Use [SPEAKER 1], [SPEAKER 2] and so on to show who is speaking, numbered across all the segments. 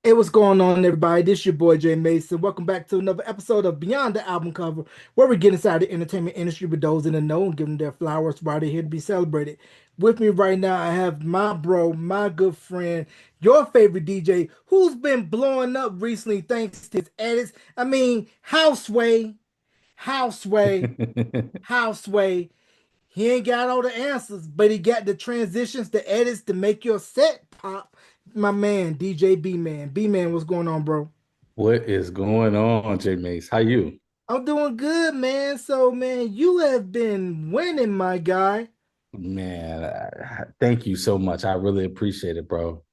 [SPEAKER 1] Hey, what's going on, everybody? This your boy Jay Mason. Welcome back to another episode of Beyond the Album Cover, where we get inside the entertainment industry with those in the know and give them their flowers while they're here to be celebrated. With me right now, I have my bro, my good friend, your favorite DJ, who's been blowing up recently thanks to his edits. Houseway, Houseway, Houseway. He ain't got all the answers, but he got the transitions, the edits to make your set pop. My man, DJ B Man. B Man, what's going on, bro?
[SPEAKER 2] What is going on, J Mace? How you?
[SPEAKER 1] I'm doing good, man. So, man, you have been winning, my guy.
[SPEAKER 2] Man, thank you so much. I really appreciate it, bro.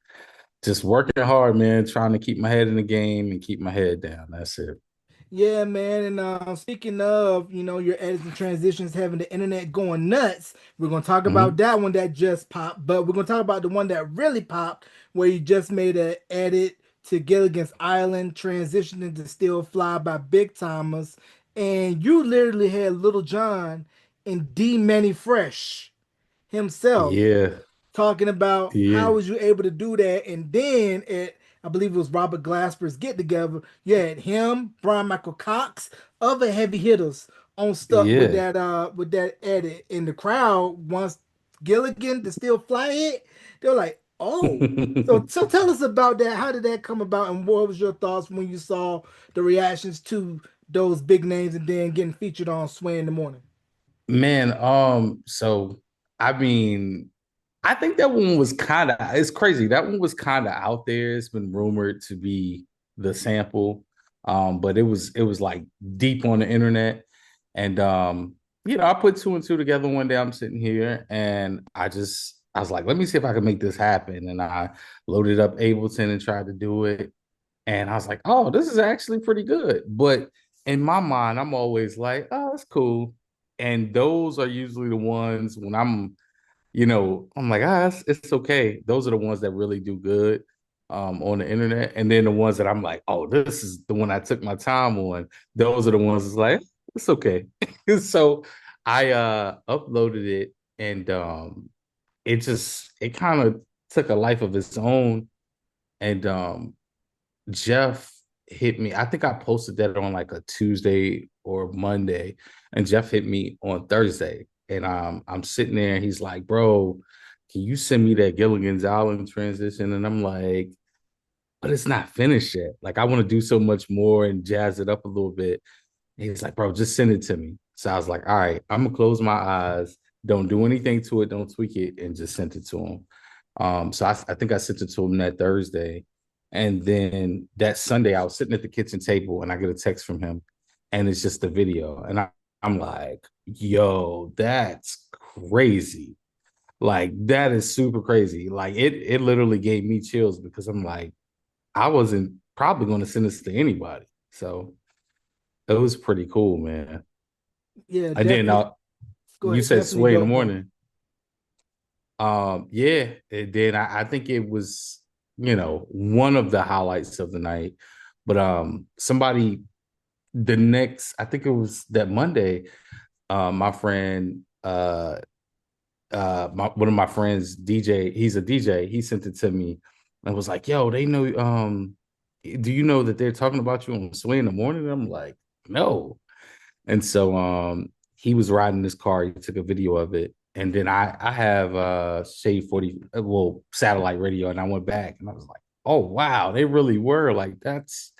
[SPEAKER 2] Just working hard, man, trying to keep my head in the game and keep my head down. That's it.
[SPEAKER 1] Yeah, man. And speaking of, your edits and transitions having the internet going nuts, we're gonna talk about
[SPEAKER 2] Hmm.
[SPEAKER 1] that one that just popped, but we're gonna talk about the one that really popped, where you just made an edit to Gilligan's Island, transitioning to Still Fly by Big Timers, and you literally had Little John and D Manny Fresh himself
[SPEAKER 2] Yeah,
[SPEAKER 1] talking about how
[SPEAKER 2] yeah,
[SPEAKER 1] was you able to do that. And then at I believe it was Robert Glasper's get together, you had him, Brian Michael Cox, other heavy hitters on stuck
[SPEAKER 2] yeah.
[SPEAKER 1] with that edit. In the crowd, once Gilligan to still fly it, they're like, oh. So tell us about that. How did that come about, and what was your thoughts when you saw the reactions to those big names and then getting featured on Sway in the Morning?
[SPEAKER 2] Man, so I mean, I think that one was kind of it's crazy. That one was kind of out there. It's been rumored to be the sample. But it was like deep on the internet. And I put two and two together one day. I'm sitting here and I was like, let me see if I can make this happen. And I loaded up Ableton and tried to do it. And I was like, oh, this is actually pretty good. But in my mind, I'm always like, oh, it's cool. And those are usually the ones when I'm like, it's okay. Those are the ones that really do good on the internet. And then the ones that I'm like, oh, this is the one I took my time on. Those are the ones that's like, it's okay. So I uploaded it and it kind of took a life of its own. And Jeff hit me. I think I posted that on like a Tuesday or Monday, and Jeff hit me on Thursday. And I'm sitting there, and he's like, "Bro, can you send me that Gilligan's Island transition?" And I'm like, "But it's not finished yet. Like, I want to do so much more and jazz it up a little bit." And he's like, "Bro, just send it to me." So I was like, "All right, I'm gonna close my eyes, don't do anything to it, don't tweak it, and just sent it to him." So I think I sent it to him that Thursday. And then that Sunday, I was sitting at the kitchen table and I get a text from him, and it's just a video. And I'm like, yo, that's crazy. Like, that is super crazy. Like, it literally gave me chills because I'm like, I wasn't probably going to send this to anybody. So it was pretty cool, man.
[SPEAKER 1] Yeah,
[SPEAKER 2] And then
[SPEAKER 1] definitely. Go
[SPEAKER 2] you
[SPEAKER 1] ahead.
[SPEAKER 2] said
[SPEAKER 1] Definitely
[SPEAKER 2] Sway in the
[SPEAKER 1] go.
[SPEAKER 2] morning. Yeah, and then I think it was, one of the highlights of the night. But somebody the next, I think it was that Monday, my friend, one of my friends, DJ, he's a DJ, he sent it to me and was like, yo, they know, do you know that they're talking about you on Sway in the morning? And I'm like, no. And so he was riding this car, he took a video of it. And then I have Shade 40, well, satellite radio, and I went back and I was like, oh wow, they really were like that's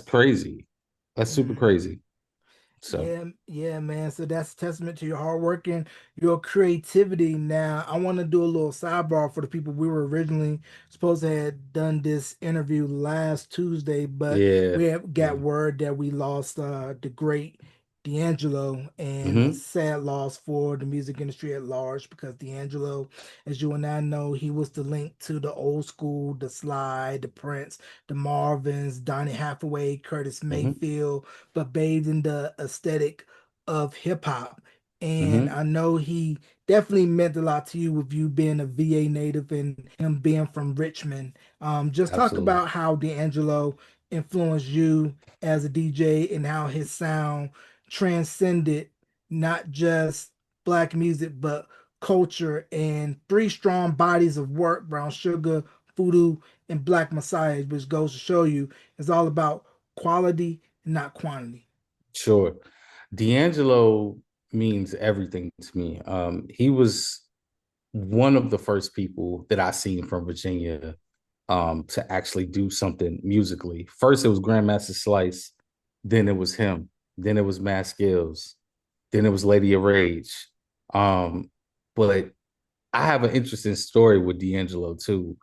[SPEAKER 2] crazy. That's super
[SPEAKER 1] Mhm.
[SPEAKER 2] crazy. So
[SPEAKER 1] Yeah, yeah, man. So that's a testament to your hard work and your creativity. Now, I want to do a little sidebar for the people. We were originally supposed to have done this interview last Tuesday, but
[SPEAKER 2] yeah.
[SPEAKER 1] we have got
[SPEAKER 2] Yeah.
[SPEAKER 1] word that we lost the great D'Angelo, and a
[SPEAKER 2] Hmm.
[SPEAKER 1] sad loss for the music industry at large because D'Angelo, as you and I know, he was the link to the old school, the Sly, the Prince, the Marvins, Donny Hathaway, Curtis
[SPEAKER 2] Hmm.
[SPEAKER 1] Mayfield, but bathed in the aesthetic of hip hop. And I
[SPEAKER 2] Hmm.
[SPEAKER 1] know he definitely meant a lot to you with you being a VA native and him being from Richmond. Just talk
[SPEAKER 2] Absolutely.
[SPEAKER 1] about how D'Angelo influenced you as a DJ and how his sound transcended not just black music, but culture and three strong bodies of work: Brown Sugar, Voodoo and Black Messiah, which goes to show you it's all about quality and not quantity.
[SPEAKER 2] Sure. D'Angelo means everything to me. He was one of the first people that I seen from Virginia to actually do something musically. First, it was Grandmaster Slice, then it was him, then it was Matt Skills, then it was Lady of Rage. But I have an interesting story with D'Angelo too.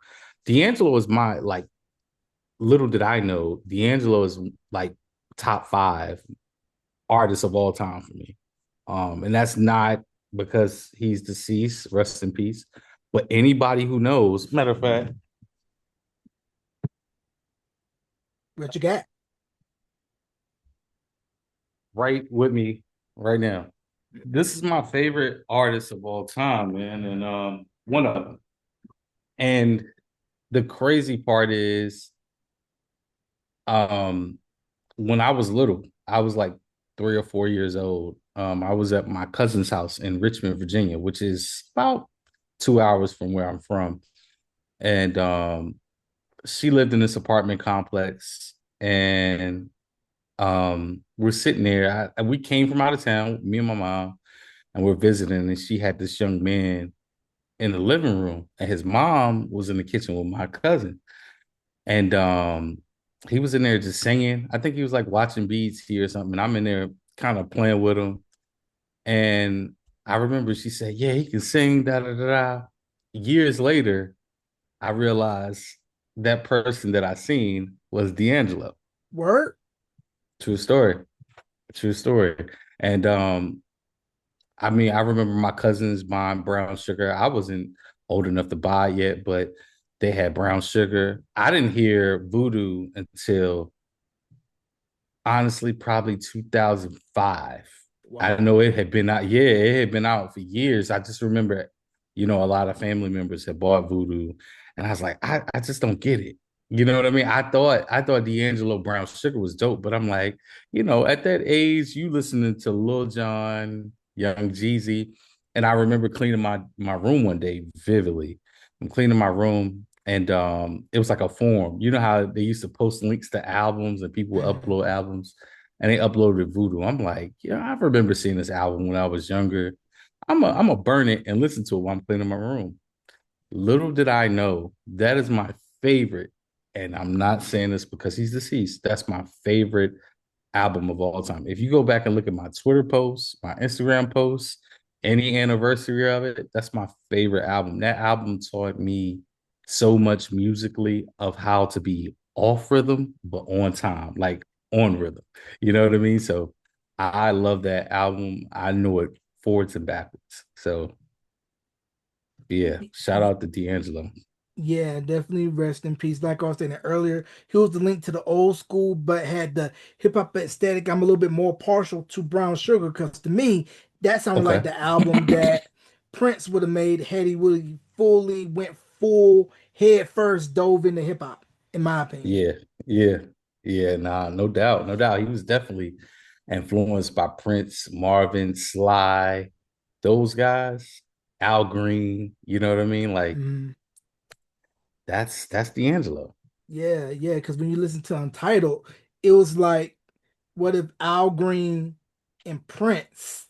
[SPEAKER 2] D'Angelo is my like little did I know, D'Angelo is like top five artist of all time for me. And that's not because he's deceased, rest in peace. But anybody who knows, matter of fact,
[SPEAKER 1] What you got?
[SPEAKER 2] right with me right now. This is my favorite artist of all time, man, and one of them. And the crazy part is, um, when I was little, I was like 3 or 4 years old. I was at my cousin's house in Richmond, Virginia, which is about 2 hours from where I'm from. And she lived in this apartment complex, and we're sitting there. We came from out of town, me and my mom, and we're visiting. And she had this young man in the living room, and his mom was in the kitchen with my cousin. And he was in there just singing. I think he was like watching BET or something. And I'm in there kind of playing with him. And I remember she said, "Yeah, he can sing." Da da da da. Years later, I realized that person that I seen was D'Angelo.
[SPEAKER 1] Word?
[SPEAKER 2] True story. True story. And I mean, I remember my cousins buying brown sugar. I wasn't old enough to buy it yet, but they had brown sugar. I didn't hear Voodoo until honestly probably 2005. I
[SPEAKER 1] Wow.
[SPEAKER 2] know it had been out. Yeah, it had been out for years. I just remember, a lot of family members had bought Voodoo, and I was like, I just don't get it. You know what I mean? I thought D'Angelo Brown Sugar was dope, but I'm like, at that age, you listening to Lil Jon, Young Jeezy, and I remember cleaning my room one day vividly. I'm cleaning my room, and it was like a forum. You know how they used to post links to albums and people would
[SPEAKER 1] Mhm.
[SPEAKER 2] upload albums, and they uploaded Voodoo. I'm like, yeah, I remember seeing this album when I was younger. I'm a burn it and listen to it while I'm cleaning my room. Little did I know that is my favorite, and I'm not saying this because he's deceased. That's my favorite album of all time. If you go back and look at my Twitter posts, my Instagram posts, any anniversary of it, that's my favorite album. That album taught me so much musically of how to be off rhythm, but on time, like on rhythm. You know what I mean? So I love that album. I know it forwards and backwards. So yeah, shout out to D'Angelo.
[SPEAKER 1] Yeah, definitely rest in peace. Like I was saying earlier, he was the link to the old school, but had the hip hop aesthetic. I'm a little bit more partial to Brown Sugar because to me, that sounded like
[SPEAKER 2] Okay.
[SPEAKER 1] the album that Prince would have made had he would have fully went full head first dove into hip hop, in my opinion.
[SPEAKER 2] Yeah, yeah, yeah. Nah, no doubt, no doubt. He was definitely influenced by Prince, Marvin, Sly, those guys, Al Green. You know what I mean? Like
[SPEAKER 1] Mhm.
[SPEAKER 2] that's D'Angelo.
[SPEAKER 1] Yeah, yeah, because when you listen to Untitled, it was like, what if Al Green and Prince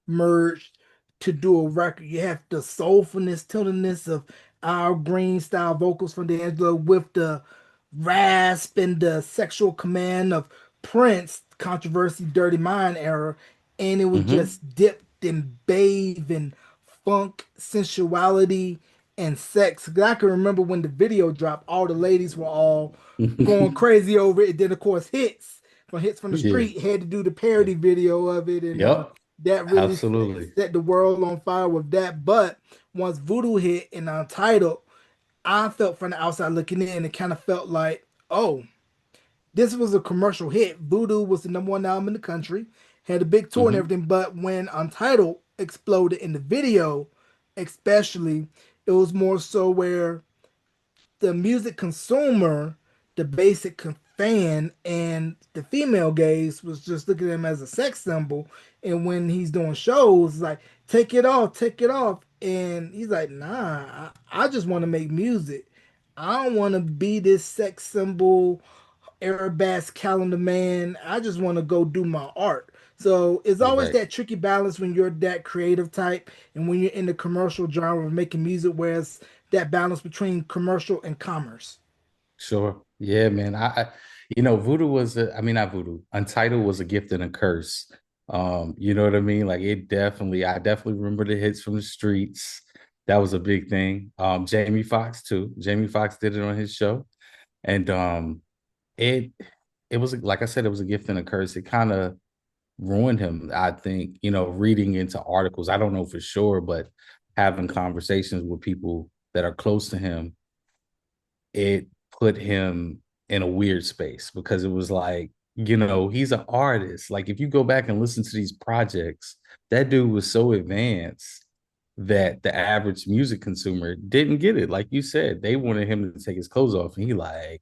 [SPEAKER 1] merged to do a record? You have the soulfulness, tenderness of Al Green style vocals from D'Angelo with the rasp and the sexual command of Prince, controversy, Dirty Mind era, and it was
[SPEAKER 2] Hmm.
[SPEAKER 1] just dipped and bathed in funk, sensuality, and sex. 'Cause I can remember when the video dropped, all the ladies were all going crazy over it. And then, of course, Hits from the
[SPEAKER 2] Yeah.
[SPEAKER 1] Street had to do the parody video of it, and
[SPEAKER 2] Yep.
[SPEAKER 1] that really
[SPEAKER 2] Absolutely.
[SPEAKER 1] set the world on fire with that. But once Voodoo hit and Untitled, I felt from the outside looking in, it kind of felt like, oh, this was a commercial hit. Voodoo was the number one album in the country, had a big tour and
[SPEAKER 2] Hmm.
[SPEAKER 1] everything. But when Untitled exploded in the video, especially, it was more so where the music consumer, the basic fan, and the female gaze was just looking at him as a sex symbol. And when he's doing shows, it's like, take it off, take it off. And he's like, nah, I just want to make music. I don't want to be this sex symbol, Airbats calendar man. I just want to go do my art. So it's
[SPEAKER 2] You're
[SPEAKER 1] always
[SPEAKER 2] right.
[SPEAKER 1] that tricky balance when you're that creative type and when you're in the commercial genre of making music, whereas that balance between commercial and commerce.
[SPEAKER 2] Sure. Yeah, man. You know, Voodoo was I mean, not Voodoo. Untitled was a gift and a curse. You know what I mean? Like I definitely remember the hits from the streets. That was a big thing. Jamie Foxx too. Jamie Foxx did it on his show. And it it was like I said, it was a gift and a curse. It kind of ruined him, I think, you know, reading into articles. I don't know for sure, but having conversations with people that are close to him, it put him in a weird space because it was like, you know, he's an artist. Like if you go back and listen to these projects, that dude was so advanced that the average music consumer didn't get it. Like you said, they wanted him to take his clothes off, and he like,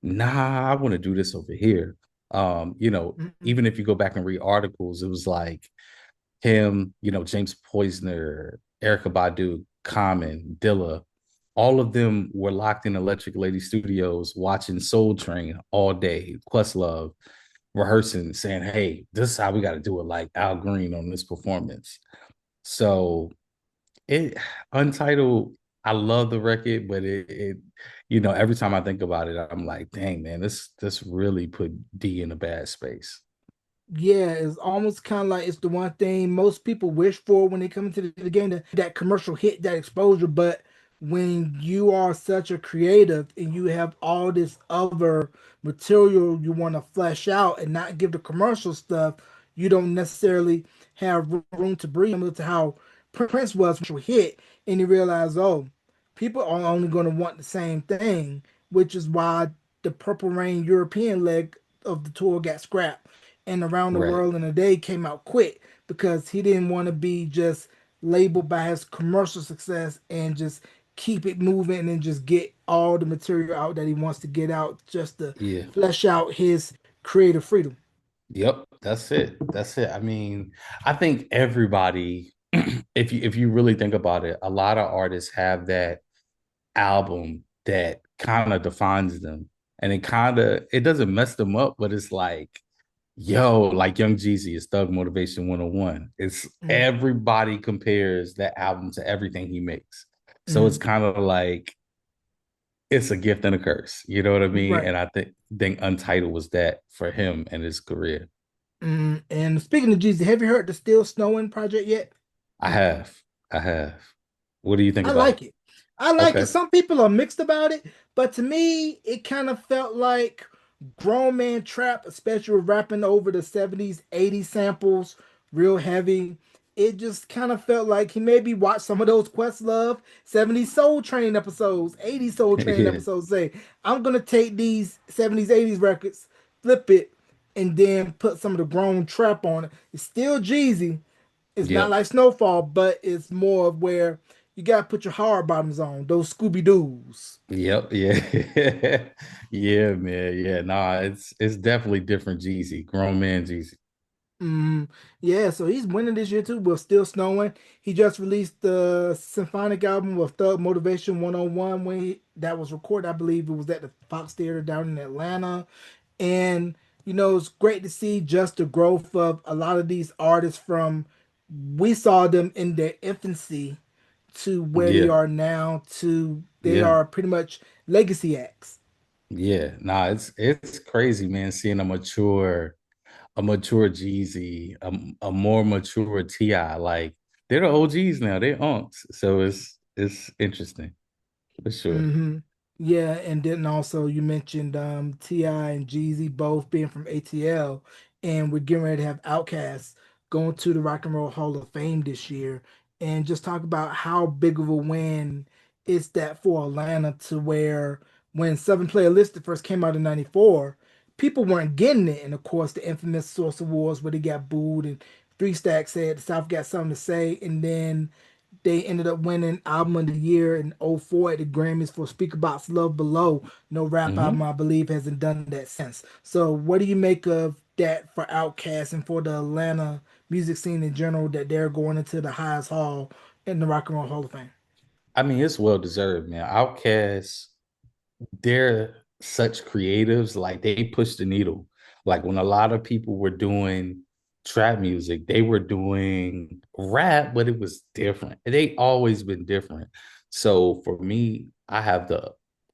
[SPEAKER 2] nah, I want to do this over here. You know,
[SPEAKER 1] Mhm.
[SPEAKER 2] even if you go back and read articles, it was like him, you know, James Poisner, Erica Badu, Common, Dilla, all of them were locked in Electric Lady Studios watching Soul Train all day, Questlove, rehearsing, saying, hey, this is how we got to do it, like Al Green on this performance. So it Untitled, I love the record, but you know, every time I think about it, I'm like, dang man, this really put D in a bad space.
[SPEAKER 1] Yeah, it's almost kind of like it's the one thing most people wish for when they come into the game, that commercial hit, that exposure. But when you are such a creative and you have all this other material you want to flesh out and not give the commercial stuff, you don't necessarily have room to breathe. Similar to how Prince was when he hit, and you realize, oh, people are only going to want the same thing, which is why the Purple Rain European leg of the tour got scrapped and Around the
[SPEAKER 2] Right.
[SPEAKER 1] World in a Day came out quick because he didn't want to be just labeled by his commercial success and just keep it moving and just get all the material out that he wants to get out just to
[SPEAKER 2] Yeah.
[SPEAKER 1] flesh out his creative freedom.
[SPEAKER 2] Yep, that's it. That's it. I mean, I think everybody, if you really think about it, a lot of artists have that album that kind of defines them. And it doesn't mess them up, but it's like, yo, like Young Jeezy is Thug Motivation 101. It's
[SPEAKER 1] Mm-hmm.
[SPEAKER 2] everybody compares that album to everything he makes. So it's
[SPEAKER 1] Mm-hmm.
[SPEAKER 2] kind of like it's a gift and a curse. You know what I mean?
[SPEAKER 1] Right.
[SPEAKER 2] And I think Untitled was that for him and his career.
[SPEAKER 1] And speaking of Jeezy, have you heard the Still Snowing project yet?
[SPEAKER 2] I have. I have. What do you think
[SPEAKER 1] I
[SPEAKER 2] about it?
[SPEAKER 1] like it. I like it.
[SPEAKER 2] Okay.
[SPEAKER 1] Some people are mixed about it, but to me, it kind of felt like grown man trap, especially rapping over the 70s, 80s samples, real heavy. It just kind of felt like he maybe watched some of those Questlove 70s Soul Train episodes, 80s Soul Train
[SPEAKER 2] Yeah.
[SPEAKER 1] episodes. Say, I'm gonna take these 70s, 80s records, flip it, and then put some of the grown trap on it. It's still Jeezy, it's not
[SPEAKER 2] Yep.
[SPEAKER 1] like Snowfall, but it's more of where you gotta put your hard bottoms on, those Scooby Doo's.
[SPEAKER 2] Yep. Yeah. Yeah, man. Yeah. Nah, it's definitely different Jeezy. Grown man Jeezy.
[SPEAKER 1] Yeah, so he's winning this year too, but still snowing. He just released the symphonic album of Thug Motivation 101 that was recorded, I believe it was at the Fox Theater down in Atlanta. And it's great to see just the growth of a lot of these artists from we saw them in their infancy to where they
[SPEAKER 2] Yeah.
[SPEAKER 1] are now to they
[SPEAKER 2] Yeah.
[SPEAKER 1] are pretty much legacy acts.
[SPEAKER 2] Yeah. Nah, it's crazy, man, seeing a mature Jeezy, a more mature T.I. Like they're the OGs now. They're unks. So it's interesting for sure.
[SPEAKER 1] hmm Yeah, and then also you mentioned T.I. and Jeezy both being from ATL, and we're getting ready to have Outkast going to the Rock and Roll Hall of Fame this year, and just talk about how big of a win is that for Atlanta to where when Seven Player Listed first came out in '94, people weren't getting it, and of course the infamous Source Awards where they got booed and Three Stacks said the South got something to say, and then they ended up winning Album of the Year in '04 at the Grammys for Speakerboxxx Love Below. No rap album,
[SPEAKER 2] Hmm.
[SPEAKER 1] I believe, hasn't done that since. So, what do you make of that for Outkast and for the Atlanta music scene in general that they're going into the highest hall in the Rock and Roll Hall of Fame?
[SPEAKER 2] I mean, it's well deserved, man. Outkast. they're such creatives. Like they push the needle. Like when a lot of people were doing trap music, they were doing rap, but it was different. They always been different. So for me, I have the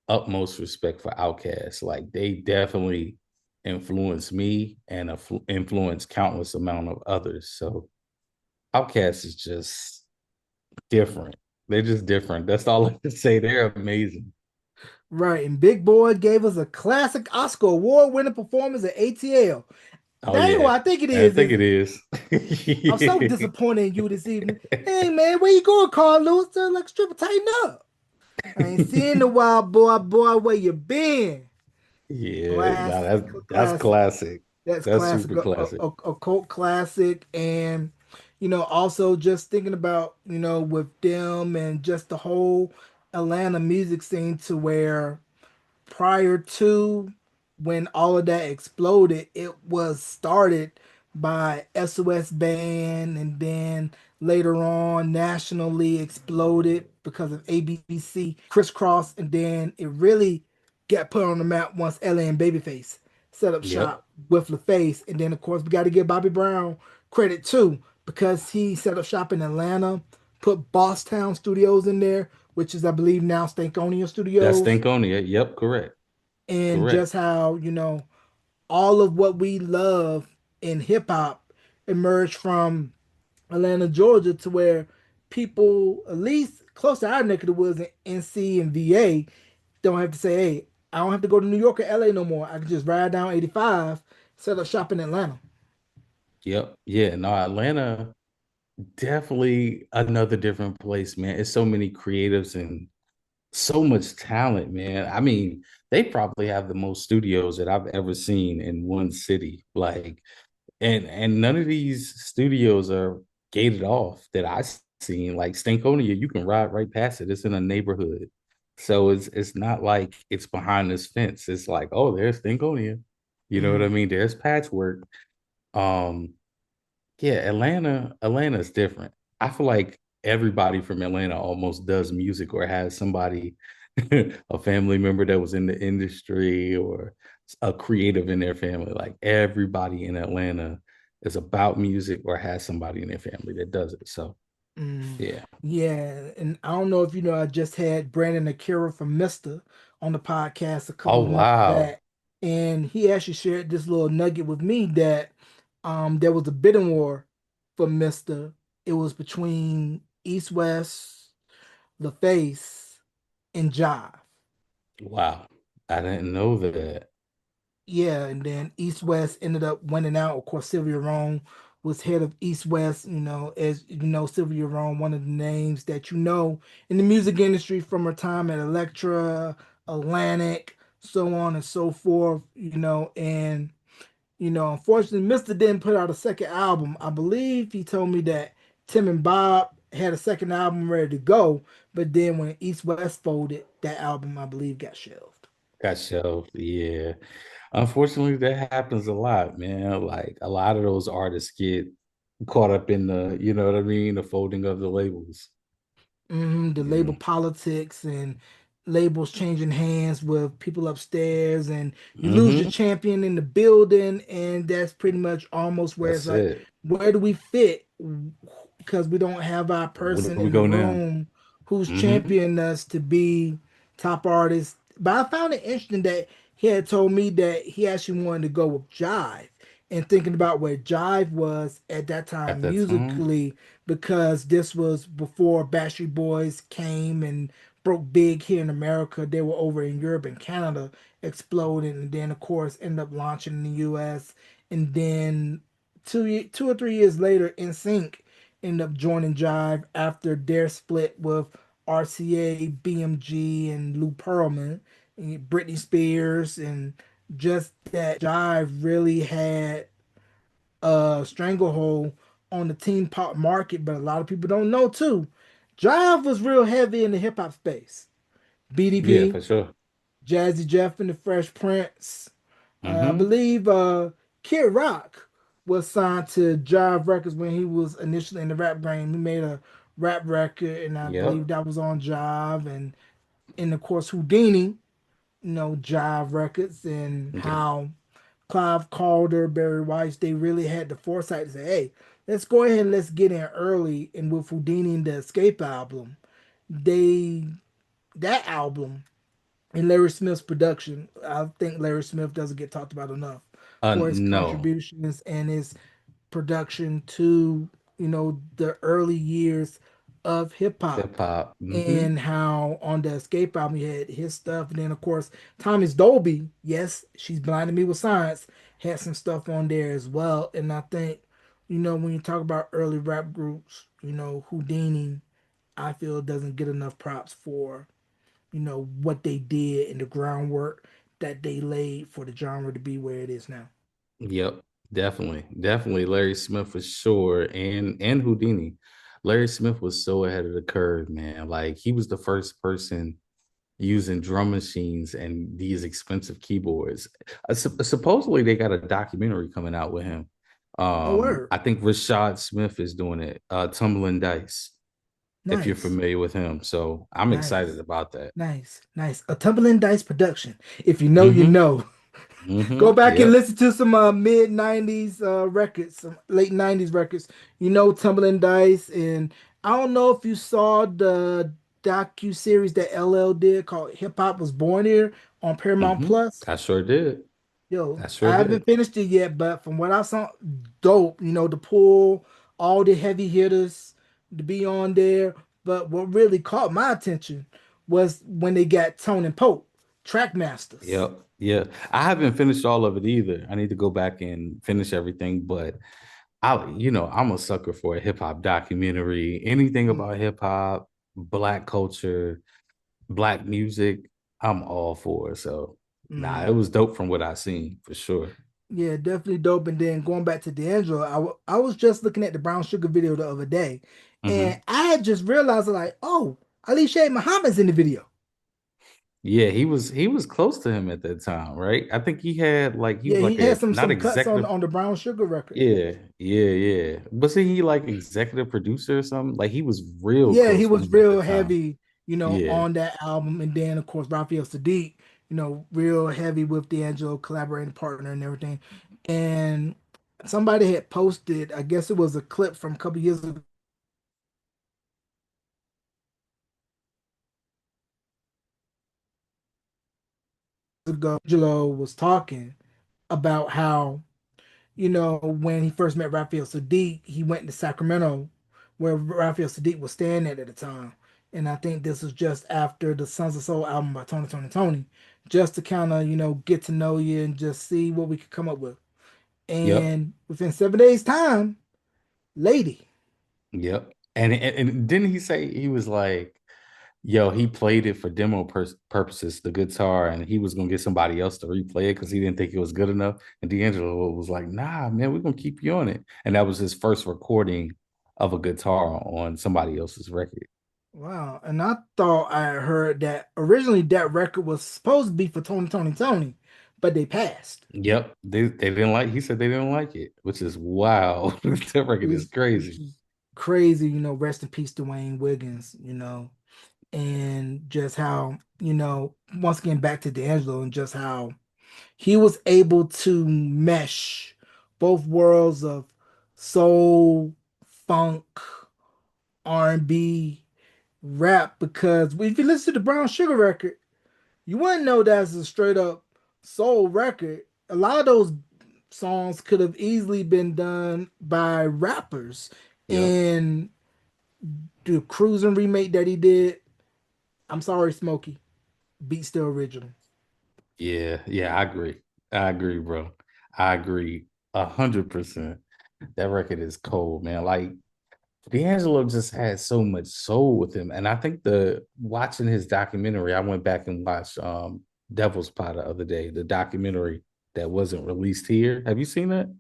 [SPEAKER 2] utmost respect for Outkast. Like they definitely influenced me and influenced countless amount of others. So Outkast is just different. They're just different. That's all I can say. They're amazing.
[SPEAKER 1] Right, and Big Boy gave us a classic Oscar award-winning performance at ATL.
[SPEAKER 2] Oh
[SPEAKER 1] That ain't who
[SPEAKER 2] yeah,
[SPEAKER 1] I think it
[SPEAKER 2] I
[SPEAKER 1] is,
[SPEAKER 2] think
[SPEAKER 1] is
[SPEAKER 2] it
[SPEAKER 1] it?
[SPEAKER 2] is.
[SPEAKER 1] I'm so disappointed in you this evening. Hey man, where you going, Carl Lewis? Like stripper, tighten up. I ain't seeing the wild boy, boy, where you been?
[SPEAKER 2] Yeah, no,
[SPEAKER 1] Classic,
[SPEAKER 2] that's
[SPEAKER 1] classic.
[SPEAKER 2] classic.
[SPEAKER 1] That's
[SPEAKER 2] That's
[SPEAKER 1] classic,
[SPEAKER 2] super classic.
[SPEAKER 1] a cult classic, and also just thinking about with them and just the whole Atlanta music scene to where prior to when all of that exploded, it was started by SOS Band and then later on nationally exploded because of ABC Crisscross, and then it really got put on the map once LA and Babyface set up
[SPEAKER 2] Yep,
[SPEAKER 1] shop with LaFace. And then of course we got to give Bobby Brown credit too because he set up shop in Atlanta, put Bosstown Studios in there, which is I believe now Stankonia
[SPEAKER 2] that's
[SPEAKER 1] Studios,
[SPEAKER 2] Stankonia. Yep, correct,
[SPEAKER 1] and
[SPEAKER 2] correct.
[SPEAKER 1] just how all of what we love in hip hop emerged from Atlanta, Georgia, to where people, at least close to our neck of the woods in NC and VA, don't have to say, "Hey, I don't have to go to New York or LA no more. I can just ride down 85, set up shop in Atlanta."
[SPEAKER 2] Yep, yeah. No, Atlanta definitely another different place, man. It's so many creatives and so much talent, man. I mean, they probably have the most studios that I've ever seen in one city. Like, and none of these studios are gated off that I've seen. Like Stankonia, you can ride right past it. It's in a neighborhood. So it's not like it's behind this fence. It's like, oh, there's Stankonia. You know what I
[SPEAKER 1] Mm.
[SPEAKER 2] mean? There's patchwork. Um, yeah, Atlanta's different. I feel like everybody from Atlanta almost does music or has somebody, a family member that was in the industry or a creative in their family. Like everybody in Atlanta is about music or has somebody in their family that does it. So
[SPEAKER 1] Mm,
[SPEAKER 2] yeah.
[SPEAKER 1] yeah, and I don't know if I just had Brandon Akira from Mister on the podcast a
[SPEAKER 2] Oh
[SPEAKER 1] couple of months
[SPEAKER 2] wow.
[SPEAKER 1] back, and he actually shared this little nugget with me that there was a bidding war for Mister. It was between East West, LaFace, and Jive.
[SPEAKER 2] Wow. I didn't know that.
[SPEAKER 1] Yeah, and then East West ended up winning out. Of course, Sylvia Rome was head of East West. As you know, Sylvia Rome, one of the names that in the music industry from her time at Elektra, Atlantic, so on and so forth. And unfortunately, Mister didn't put out a second album. I believe he told me that Tim and Bob had a second album ready to go, but then when East West folded, that album I believe got shelved.
[SPEAKER 2] Got shelved. Yeah. Unfortunately, that happens a lot, man. Like a lot of those artists get caught up in the, you know what I mean, the folding of the labels.
[SPEAKER 1] The
[SPEAKER 2] You
[SPEAKER 1] label
[SPEAKER 2] know.
[SPEAKER 1] politics and labels changing hands with people upstairs, and you lose your
[SPEAKER 2] Mm-hmm.
[SPEAKER 1] champion in the building, and that's pretty much almost where it's
[SPEAKER 2] That's
[SPEAKER 1] like,
[SPEAKER 2] it.
[SPEAKER 1] where do we fit? Because we don't have our
[SPEAKER 2] Where
[SPEAKER 1] person
[SPEAKER 2] do we
[SPEAKER 1] in the
[SPEAKER 2] go now?
[SPEAKER 1] room who's
[SPEAKER 2] Mm-hmm.
[SPEAKER 1] championing us to be top artists. But I found it interesting that he had told me that he actually wanted to go with Jive, and thinking about where Jive was at that
[SPEAKER 2] At
[SPEAKER 1] time
[SPEAKER 2] that time.
[SPEAKER 1] musically, because this was before Backstreet Boys came and broke big here in America. They were over in Europe and Canada exploding, and then of course ended up launching in the US. And then 2 or 3 years later, NSYNC ended up joining Jive after their split with RCA, BMG, and Lou Pearlman, and Britney Spears, and just that Jive really had a stranglehold on the teen pop market, but a lot of people don't know too. Jive was real heavy in the hip hop space.
[SPEAKER 2] Yeah,
[SPEAKER 1] BDP,
[SPEAKER 2] for sure.
[SPEAKER 1] Jazzy Jeff and the Fresh Prince. I
[SPEAKER 2] Mm-hmm.
[SPEAKER 1] believe Kid Rock was signed to Jive Records when he was initially in the rap game. He made a rap record, and I believe
[SPEAKER 2] Yep.
[SPEAKER 1] that was on Jive. And of course, Houdini. Jive Records, and
[SPEAKER 2] Yeah.
[SPEAKER 1] how Clive Calder, Barry Weiss, they really had the foresight to say, hey, let's go ahead and let's get in early. And with Houdini and the Escape album, they that album and Larry Smith's production, I think Larry Smith doesn't get talked about enough for his
[SPEAKER 2] No.
[SPEAKER 1] contributions and his production to, the early years of hip hop,
[SPEAKER 2] Hip hop. Hmm.
[SPEAKER 1] and how on the Escape album he had his stuff, and then of course Thomas Dolby, yes, she's blinding me with science, had some stuff on there as well. And I think, when you talk about early rap groups, Houdini, I feel doesn't get enough props for, what they did and the groundwork that they laid for the genre to be where it is now.
[SPEAKER 2] Yep. Definitely. Definitely Larry Smith for sure. And Houdini. Larry Smith was so ahead of the curve, man. Like he was the first person using drum machines and these expensive keyboards. Supposedly they got a documentary coming out with him.
[SPEAKER 1] Oh, word.
[SPEAKER 2] I think Rashad Smith is doing it. Tumbling Dice, if you're
[SPEAKER 1] Nice.
[SPEAKER 2] familiar with him. So I'm excited
[SPEAKER 1] Nice.
[SPEAKER 2] about that.
[SPEAKER 1] Nice. Nice. A Tumbling Dice production. If you know, you
[SPEAKER 2] Mm-hmm.
[SPEAKER 1] know. Go
[SPEAKER 2] Mm-hmm.
[SPEAKER 1] back and
[SPEAKER 2] Yep.
[SPEAKER 1] listen to some mid '90s records, some late '90s records. Tumbling Dice, and I don't know if you saw the docu series that LL did called Hip Hop Was Born Here on Paramount
[SPEAKER 2] Mm-hmm.
[SPEAKER 1] Plus.
[SPEAKER 2] I sure did.
[SPEAKER 1] Yo,
[SPEAKER 2] I sure
[SPEAKER 1] I
[SPEAKER 2] did.
[SPEAKER 1] haven't finished it yet, but from what I saw, dope. To pull all the heavy hitters to be on there. But what really caught my attention was when they got Tone and Pope, track masters.
[SPEAKER 2] Yep. Yeah. I haven't finished all of it either. I need to go back and finish everything, but I'm a sucker for a hip hop documentary. Anything
[SPEAKER 1] Mm,
[SPEAKER 2] about hip hop, black culture, black music, I'm all for it. So, nah, it
[SPEAKER 1] mm.
[SPEAKER 2] was dope from what I seen for sure.
[SPEAKER 1] Yeah, definitely dope. And then going back to D'Angelo, I was just looking at the Brown Sugar video the other day, and
[SPEAKER 2] Hmm.
[SPEAKER 1] I had just realized like, oh, Ali Shaykh Muhammad's in the video.
[SPEAKER 2] Yeah, he was close to him at that time, right? I think he
[SPEAKER 1] Yeah,
[SPEAKER 2] was
[SPEAKER 1] he
[SPEAKER 2] like
[SPEAKER 1] had
[SPEAKER 2] a
[SPEAKER 1] some
[SPEAKER 2] not
[SPEAKER 1] some cuts on
[SPEAKER 2] executive.
[SPEAKER 1] on the Brown Sugar record.
[SPEAKER 2] Yeah, yeah, yeah. Wasn't he like executive producer or something? Like he was real
[SPEAKER 1] Yeah, he
[SPEAKER 2] close with
[SPEAKER 1] was
[SPEAKER 2] him at the
[SPEAKER 1] real
[SPEAKER 2] time.
[SPEAKER 1] heavy,
[SPEAKER 2] Yeah.
[SPEAKER 1] on that album. And then of course Raphael Sadiq, real heavy with D'Angelo, collaborating partner and everything. And somebody had posted, I guess it was a clip from a couple years ago. D'Angelo was talking about how, when he first met Raphael Sadiq, he went to Sacramento where Raphael Sadiq was staying at the time. And I think this was just after the Sons of Soul album by Tony, just to kind of, get to know you and just see what we could come up with.
[SPEAKER 2] Yep.
[SPEAKER 1] And within 7 days' time, Lady.
[SPEAKER 2] Yep. And didn't he say he was like, yo, he played it for demo purposes, the guitar, and he was gonna get somebody else to replay it because he didn't think it was good enough. And D'Angelo was like, nah, man, we're gonna keep you on it. And that was his first recording of a guitar on somebody else's record.
[SPEAKER 1] Wow. And I thought I heard that originally that record was supposed to be for Tony, but they passed.
[SPEAKER 2] Yep. They didn't like he said they didn't like it, which is wow. That record is
[SPEAKER 1] Which
[SPEAKER 2] crazy.
[SPEAKER 1] is crazy, rest in peace, Dwayne Wiggins, and just how, once again back to D'Angelo and just how he was able to mesh both worlds of soul, funk, R&B, rap. Because if you listen to the Brown Sugar record, you wouldn't know that's a straight up soul record. A lot of those songs could have easily been done by rappers.
[SPEAKER 2] Yep.
[SPEAKER 1] And the Cruising remake that he did, I'm sorry, Smokey, beats the original.
[SPEAKER 2] Yeah, yeah, I agree. I agree, bro. I agree 100%. That record is cold, man. Like D'Angelo just had so much soul with him. And I think the watching his documentary, I went back and watched Devil's Pot the other day, the documentary that wasn't released here. Have you seen that?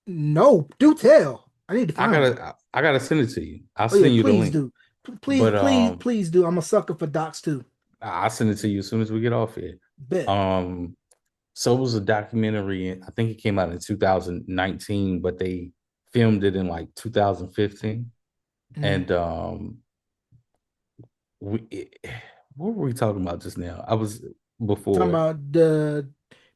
[SPEAKER 1] No, do tell. I need to find it.
[SPEAKER 2] I gotta send it to you. I'll
[SPEAKER 1] Oh yeah,
[SPEAKER 2] send you the
[SPEAKER 1] please
[SPEAKER 2] link.
[SPEAKER 1] do. Please,
[SPEAKER 2] But
[SPEAKER 1] please, please do. I'm a sucker for docs too.
[SPEAKER 2] I'll send it to you as soon as we get off here.
[SPEAKER 1] Bet.
[SPEAKER 2] Um so it was a documentary, I think it came out in 2019, but they filmed it in like 2015.
[SPEAKER 1] Mm.
[SPEAKER 2] And we what were we talking about just now? I was
[SPEAKER 1] Talking
[SPEAKER 2] before?
[SPEAKER 1] about the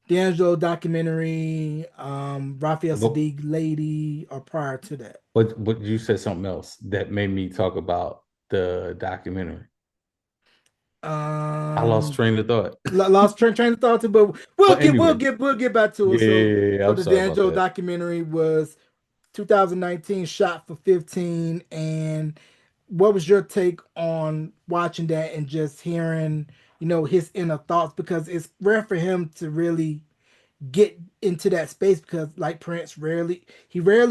[SPEAKER 1] D'Angelo documentary, Raphael
[SPEAKER 2] But
[SPEAKER 1] Sadiq Lady, or prior to that?
[SPEAKER 2] but you said something else that made me talk about the documentary. I lost
[SPEAKER 1] Um,
[SPEAKER 2] train of thought.
[SPEAKER 1] lost train of thought too, but
[SPEAKER 2] But anyway,
[SPEAKER 1] we'll get back to it.
[SPEAKER 2] yeah,
[SPEAKER 1] So,
[SPEAKER 2] yeah, yeah,
[SPEAKER 1] so
[SPEAKER 2] I'm
[SPEAKER 1] the
[SPEAKER 2] sorry about
[SPEAKER 1] D'Angelo
[SPEAKER 2] that.
[SPEAKER 1] documentary was 2019, shot for 15. And what was your take on watching that and just hearing, his inner thoughts? Because it's rare for him to really get into that space, because like Prince rarely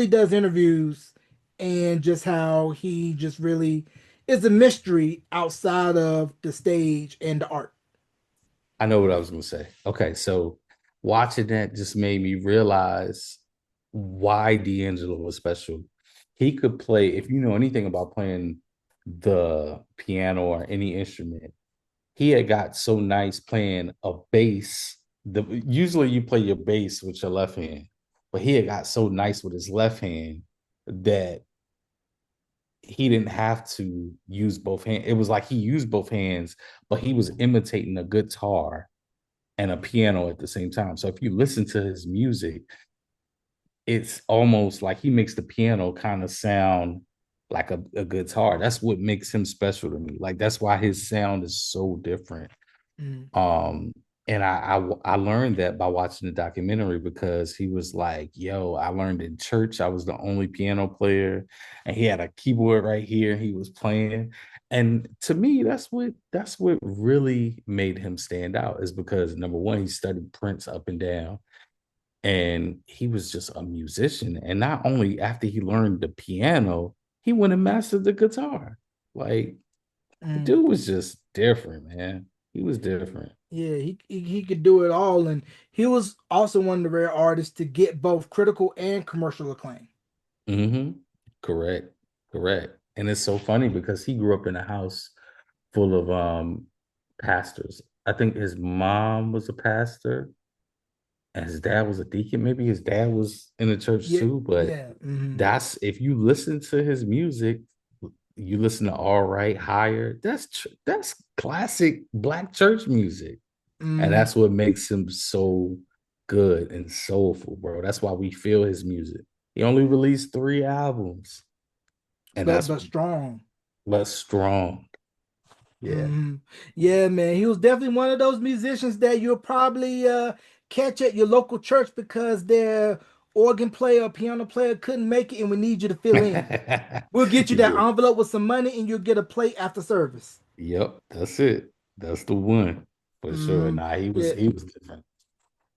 [SPEAKER 1] does interviews, and just how he just really is a mystery outside of the stage and the art.
[SPEAKER 2] I know what I was going to say. Okay, so watching that just made me realize why D'Angelo was special. He could play, if you know anything about playing the piano or any instrument, he had got so nice playing a bass. Usually you play your bass with your left hand, but he had got so nice with his left hand that he didn't have to use both hands. It was like he used both hands, but he was imitating a guitar and a piano at the same time. So if you listen to his music, it's almost like he makes the piano kind of sound like a guitar. That's what makes him special to me. Like that's why his sound is so different.
[SPEAKER 1] Mm,
[SPEAKER 2] Um, and I learned that by watching the documentary because he was like, "Yo, I learned in church. I was the only piano player, and he had a keyboard right here. He was playing." And to me, that's what really made him stand out is because number one, he studied Prince up and down, and he was just a musician. And not only after he learned the piano, he went and mastered the guitar. Like the
[SPEAKER 1] mm.
[SPEAKER 2] dude was just different, man. He was different.
[SPEAKER 1] Yeah, he could do it all, and he was also one of the rare artists to get both critical and commercial acclaim.
[SPEAKER 2] Hmm. Correct. Correct. And it's so funny because he grew up in a house full of pastors. I think his mom was a pastor and his dad was a deacon. Maybe his dad was in the church
[SPEAKER 1] Yeah,
[SPEAKER 2] too, but
[SPEAKER 1] yeah. Hmm.
[SPEAKER 2] that's if you listen to his music, you listen to All Right Higher, that's classic black church music. And
[SPEAKER 1] Hmm.
[SPEAKER 2] that's what makes him so good and soulful, bro. That's why we feel his music. He only released 3 albums, and
[SPEAKER 1] But
[SPEAKER 2] that's
[SPEAKER 1] strong.
[SPEAKER 2] but strong. Yeah.
[SPEAKER 1] Hmm. Yeah, man. He was definitely one of those musicians that you'll probably catch at your local church because their organ player or piano player couldn't make it, and we need you to fill in. We'll get you that
[SPEAKER 2] Yeah.
[SPEAKER 1] envelope with some money, and you'll get a plate after service.
[SPEAKER 2] Yep. That's it. That's the one for sure.
[SPEAKER 1] Hmm.
[SPEAKER 2] Nah, he was
[SPEAKER 1] Yeah,
[SPEAKER 2] he was different.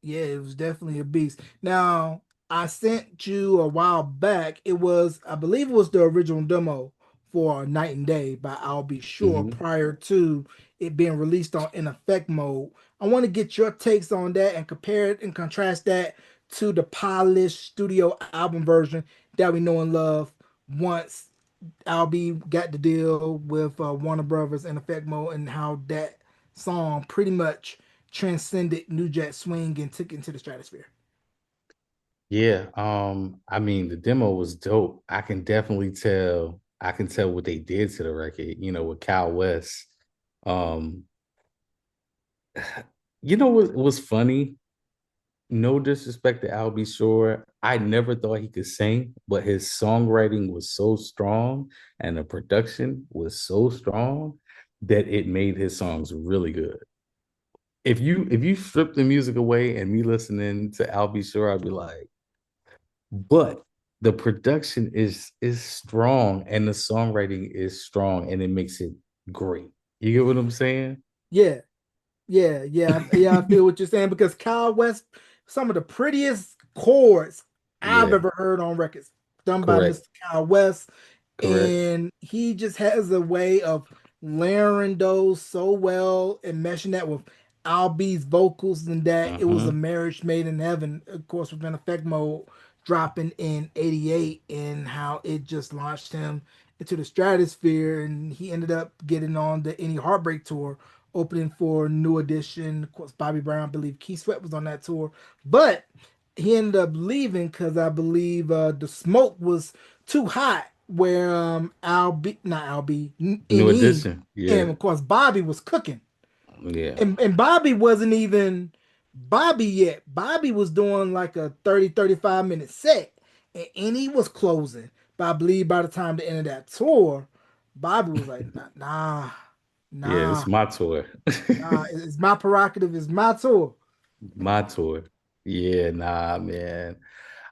[SPEAKER 1] yeah, it was definitely a beast. Now, I sent you a while back. It was, I believe it was the original demo for Night and Day by I'll Be Sure
[SPEAKER 2] Hmm.
[SPEAKER 1] prior to it being released on In Effect mode. I want to get your takes on that and compare it and contrast that to the polished studio album version that we know and love once Albie got the deal with Warner Brothers in Effect mode, and how that song pretty much transcended New Jack Swing and took it into the stratosphere.
[SPEAKER 2] Yeah. I mean, the demo was dope. I can tell what they did to the record, with Cal West. Um, what was funny? No disrespect to Al B. Shore. I never thought he could sing, but his songwriting was so strong and the production was so strong that it made his songs really good. If you strip the music away and me listening to Al B. Shore, I'd be like, but the production is strong and the songwriting is strong and it makes it great. You get what I'm saying?
[SPEAKER 1] Yeah, yeah. I feel what you're saying, because Kyle West, some of the prettiest chords I've
[SPEAKER 2] Yeah,
[SPEAKER 1] ever heard on records done by
[SPEAKER 2] correct,
[SPEAKER 1] Mr. Kyle West.
[SPEAKER 2] correct.
[SPEAKER 1] And he just has a way of layering those so well and meshing that with Al B's vocals, and that it was a
[SPEAKER 2] Uh-huh.
[SPEAKER 1] marriage made in heaven, of course, within Effect Mode dropping in 88, and how it just launched him into the stratosphere. And he ended up getting on the Any Heartbreak tour, opening for New Edition. Of course, Bobby Brown, I believe Keith Sweat was on that tour. But he ended up leaving because I believe the smoke was too hot, where
[SPEAKER 2] New
[SPEAKER 1] NE,
[SPEAKER 2] edition.
[SPEAKER 1] and
[SPEAKER 2] Yeah.
[SPEAKER 1] of course Bobby was cooking.
[SPEAKER 2] Yeah.
[SPEAKER 1] And Bobby wasn't even Bobby yet. Bobby was doing like a 30, 35 minute set, and he was closing. But I believe by the time the end of that tour, Bobby was like, nah,
[SPEAKER 2] Yeah,
[SPEAKER 1] nah,
[SPEAKER 2] it's my tour.
[SPEAKER 1] nah. It's my prerogative. It's my tour.
[SPEAKER 2] My tour. Yeah, nah, man.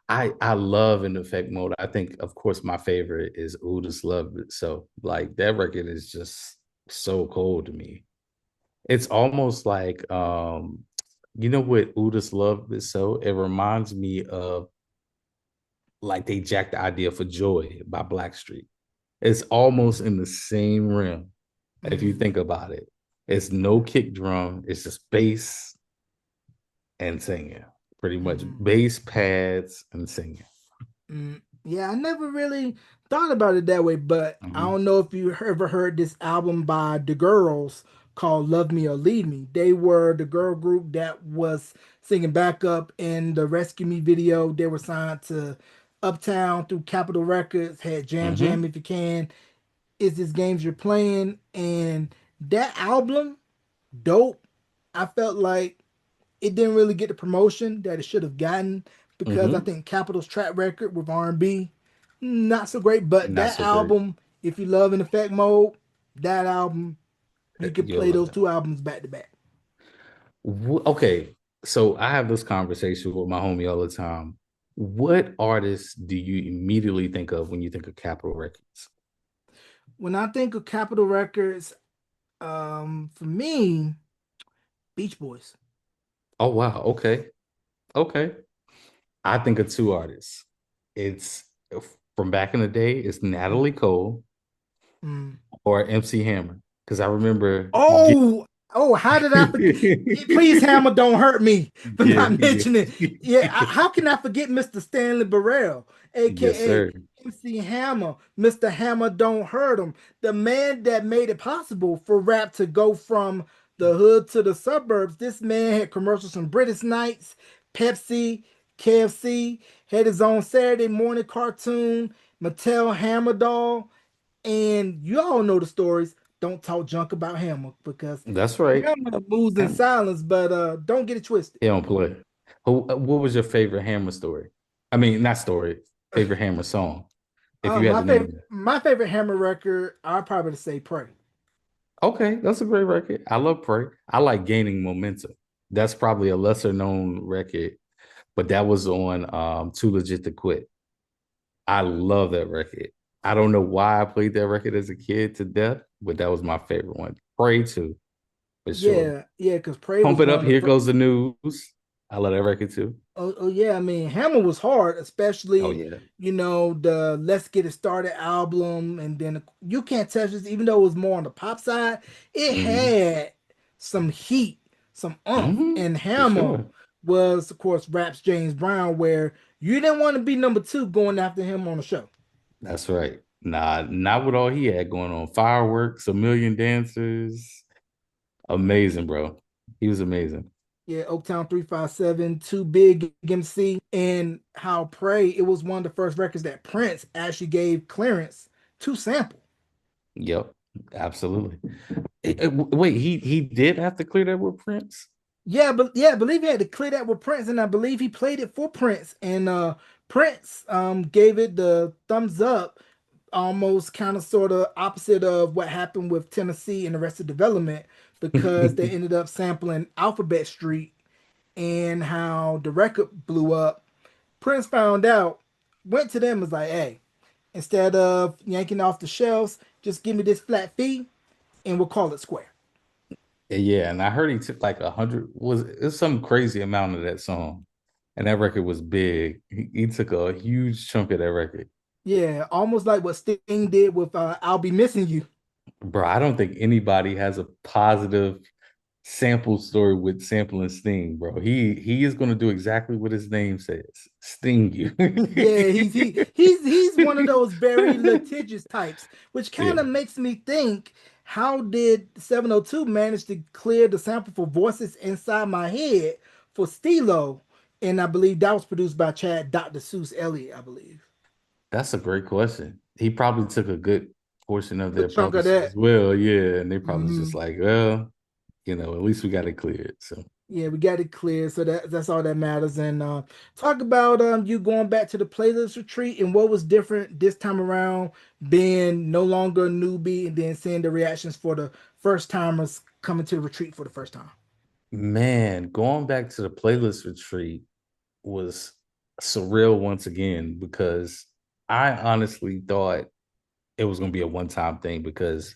[SPEAKER 2] I love In Effect Mode. I think, of course, my favorite is Otis Love It. So, like, that record is just so cold to me. It's almost like you know what Otis Love It so? It reminds me of like they jacked the idea for Joy by Blackstreet. It's almost in the same realm if you
[SPEAKER 1] Mm,
[SPEAKER 2] think about it. It's no kick drum, it's just bass and singing. Pretty much
[SPEAKER 1] mm.
[SPEAKER 2] bass pads and singing.
[SPEAKER 1] Yeah, I never really thought about it that way, but I
[SPEAKER 2] Mhm.
[SPEAKER 1] don't know if you ever heard this album by The Girls called Love Me or Leave Me. They were the girl group that was singing backup in the Rescue Me video. They were signed to Uptown through Capitol Records, had Jam Jam
[SPEAKER 2] Mhm.
[SPEAKER 1] If You Can, Is This Games You're Playing, and that album, dope. I felt like it didn't really get the promotion that it should have gotten because I
[SPEAKER 2] Mhm.
[SPEAKER 1] think Capitol's track record with R&B not so great. But
[SPEAKER 2] Not
[SPEAKER 1] that
[SPEAKER 2] so great.
[SPEAKER 1] album, if you love In Effect Mode, that album you could
[SPEAKER 2] You'll
[SPEAKER 1] play
[SPEAKER 2] love
[SPEAKER 1] those
[SPEAKER 2] that.
[SPEAKER 1] two albums back to back.
[SPEAKER 2] Okay, so I have this conversation with my homie all the time. What artists do you immediately think of when you think of Capitol Records?
[SPEAKER 1] When I think of Capitol Records, for me, Beach Boys.
[SPEAKER 2] Oh wow, okay, okay. I think of two artists. It's from back in the day. It's Natalie Cole
[SPEAKER 1] Mm.
[SPEAKER 2] or MC Hammer because I remember.
[SPEAKER 1] Oh, oh, how did I forget? Please, Hammer, don't hurt me for
[SPEAKER 2] Yeah,
[SPEAKER 1] not
[SPEAKER 2] yeah.
[SPEAKER 1] mentioning. Yeah, how can I forget Mr. Stanley Burrell,
[SPEAKER 2] Yes,
[SPEAKER 1] aka
[SPEAKER 2] sir.
[SPEAKER 1] MC Hammer, Mr. Hammer, don't hurt him, the man that made it possible for rap to go from the hood to the suburbs. This man had commercials from British Knights, Pepsi, KFC, had his own Saturday morning cartoon, Mattel Hammer doll. And you all know the stories. Don't talk junk about Hammer because
[SPEAKER 2] That's right.
[SPEAKER 1] Hammer moves in
[SPEAKER 2] Hammer.
[SPEAKER 1] silence, but don't get it twisted.
[SPEAKER 2] He don't play. What was your favorite Hammer story? I mean, not story. Favorite Hammer song, if you had
[SPEAKER 1] My
[SPEAKER 2] to name
[SPEAKER 1] favorite
[SPEAKER 2] it.
[SPEAKER 1] my favorite Hammer record, I'd probably say Pray.
[SPEAKER 2] Okay, that's a great record. I love Pray. I like Gaining Momentum. That's probably a lesser known record, but that was on Too Legit to Quit. I love that record. I don't know why I played that record as a kid to death, but that was my favorite one. Pray too, for sure.
[SPEAKER 1] Yeah, yeah, because Pray
[SPEAKER 2] Pump
[SPEAKER 1] was
[SPEAKER 2] It
[SPEAKER 1] one
[SPEAKER 2] Up,
[SPEAKER 1] of the
[SPEAKER 2] Here
[SPEAKER 1] first.
[SPEAKER 2] Goes the News. I love that record too.
[SPEAKER 1] Oh, yeah, I mean Hammer was hard,
[SPEAKER 2] Oh
[SPEAKER 1] especially
[SPEAKER 2] yeah.
[SPEAKER 1] the Let's Get It Started album, and then You Can't Touch This. Even though it was more on the pop side, it
[SPEAKER 2] Hmm.
[SPEAKER 1] had some heat, some umph,
[SPEAKER 2] Hmm.
[SPEAKER 1] and
[SPEAKER 2] For
[SPEAKER 1] Hammer
[SPEAKER 2] sure.
[SPEAKER 1] was of course raps James Brown, where you didn't want to be number two going after him on the show.
[SPEAKER 2] That's right. Nah, not with all he had going on. Fireworks, A Million Dancers. Amazing, bro. He was amazing.
[SPEAKER 1] Yeah, Oaktown 357, Too Big MC, and how Pray, it was one of the first records that Prince actually gave clearance to sample.
[SPEAKER 2] Yep, absolutely. Wait, he did have to clear that with Prince?
[SPEAKER 1] Yeah, but yeah, I believe he had to clear that with Prince, and I believe he played it for Prince, and Prince gave it the thumbs up, almost kind of sort of opposite of what happened with Tennessee and the rest of development because they ended up sampling Alphabet Street and how the record blew up. Prince found out, went to them, and was like, "Hey, instead of yanking off the shelves, just give me this flat fee, and we'll call it square."
[SPEAKER 2] Yeah, and I heard he took like 100, was it's some crazy amount of that song. And that record was big. He took a huge chunk of that record.
[SPEAKER 1] Yeah, almost like what Sting did with "I'll Be Missing You."
[SPEAKER 2] Bro, I don't think anybody has a positive sample story with sampling Sting, bro. He is gonna do exactly what his name says. Sting you.
[SPEAKER 1] Yeah, he's one of those very litigious types, which kind
[SPEAKER 2] Yeah,
[SPEAKER 1] of makes me think, how did 702 manage to clear the sample for Voices Inside My Head for Stilo? And I believe that was produced by Chad Dr. Seuss Elliott, I believe.
[SPEAKER 2] that's a great question. He probably took a good portion of their
[SPEAKER 1] Good chunk of
[SPEAKER 2] publishing
[SPEAKER 1] that.
[SPEAKER 2] as well. Yeah, and they probably just
[SPEAKER 1] Mhm.
[SPEAKER 2] like, well, At least we got it cleared. So
[SPEAKER 1] Yeah, we got it clear, so that's all that matters. And talk about you going back to the playlist retreat and what was different this time around, being no longer a newbie and then seeing the reactions for the first timers coming to the retreat for the first time.
[SPEAKER 2] man, going back to the playlist retreat was surreal once again because I honestly thought it was gonna be a one-time thing because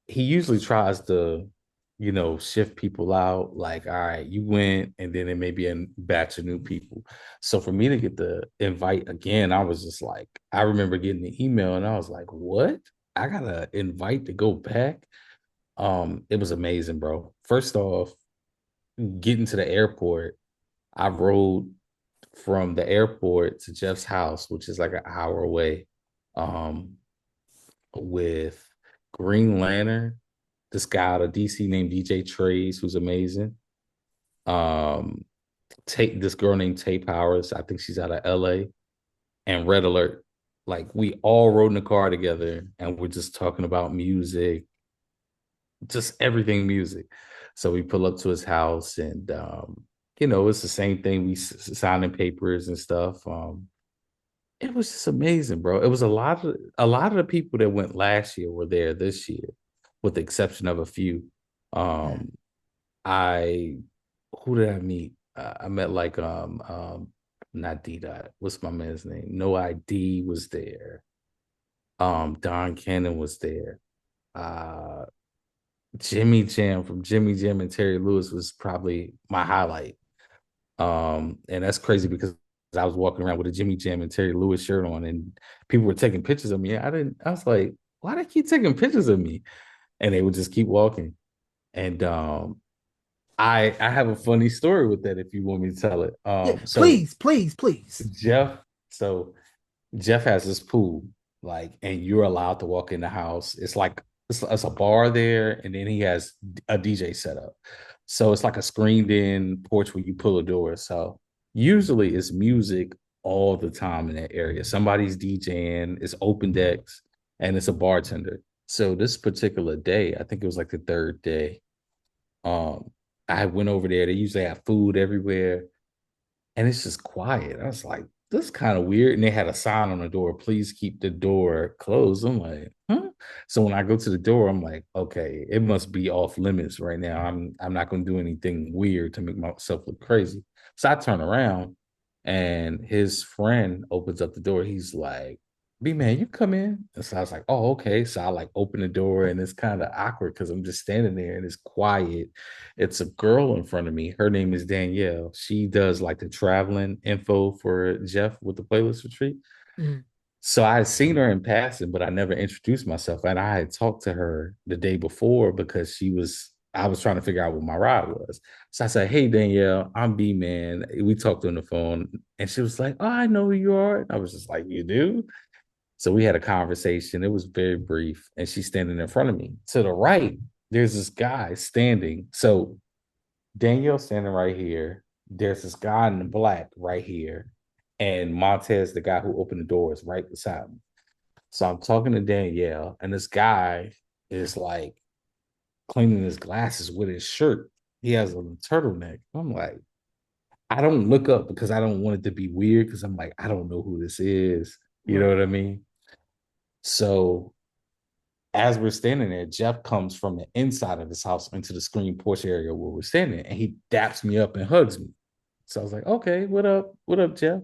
[SPEAKER 2] he usually tries to, shift people out. Like, all right, you went, and then it may be a batch of new people. So for me to get the invite again, I was just like, I remember getting the email, and I was like, what? I got an invite to go back. It was amazing, bro. First off, getting to the airport, I rode from the airport to Jeff's house, which is like an hour away, um, with Green Lantern, this guy out of DC named DJ Trace, who's amazing. Um, this girl named Tay Powers, I think she's out of LA, and Red Alert. Like we all rode in the car together and we're just talking about music, just everything music. So we pull up to his house and it's the same thing. We signing papers and stuff. It was just amazing, bro. It was a lot of the people that went last year were there this year, with the exception of a few.
[SPEAKER 1] Mhm.
[SPEAKER 2] Um, I who did I meet? I met like not D Dot. What's my man's name? No ID was there. Don Cannon was there. Uh Jimmy Jam from Jimmy Jam and Terry Lewis was probably my highlight. And that's crazy because I was walking around with a Jimmy Jam and Terry Lewis shirt on, and people were taking pictures of me. I was like, why they keep taking pictures of me? And they would just keep walking. And I have a funny story with that if you want me to tell it.
[SPEAKER 1] Yeah, please, please, please.
[SPEAKER 2] Jeff, so Jeff has this pool, like, and you're allowed to walk in the house. It's a bar there, and then he has a DJ set up. So it's like a screened in porch where you pull a door. So usually it's music all the time in that area. Somebody's DJing, it's open decks, and it's a bartender. So this particular day, I think it was like the third day. Um, I went over there. They usually have food everywhere and it's just quiet. I was like, this is kind of weird. And they had a sign on the door, please keep the door closed. I'm like, huh? So when I go to the door, I'm like, okay, it must be off limits right now. I'm not gonna do anything weird to make myself look crazy. So I turn around and his friend opens up the door. He's like, B man, you come in. And so I was like, oh, okay. So I like open the door and it's kind of awkward because I'm just standing there and it's quiet. It's a girl in front of me. Her name is Danielle. She does like the traveling info for Jeff with the playlist retreat.
[SPEAKER 1] Mhm.
[SPEAKER 2] So I had seen her in passing, but I never introduced myself. And I had talked to her the day before because I was trying to figure out what my ride was. So I said, hey, Danielle, I'm B Man. We talked on the phone and she was like, oh, I know who you are. And I was just like, you do? So we had a conversation. It was very brief. And she's standing in front of me. To the right, there's this guy standing. So Danielle standing right here. There's this guy in the black right here. And Montez, the guy who opened the door, is right beside me. So I'm talking to Danielle, and this guy is like cleaning his glasses with his shirt. He has a turtleneck. I'm like, I don't look up because I don't want it to be weird because I'm like, I don't know who this is. You know
[SPEAKER 1] Right.
[SPEAKER 2] what I mean? So as we're standing there, Jeff comes from the inside of his house into the screen porch area where we're standing, and he daps me up and hugs me. So I was like, okay, what up? What up, Jeff?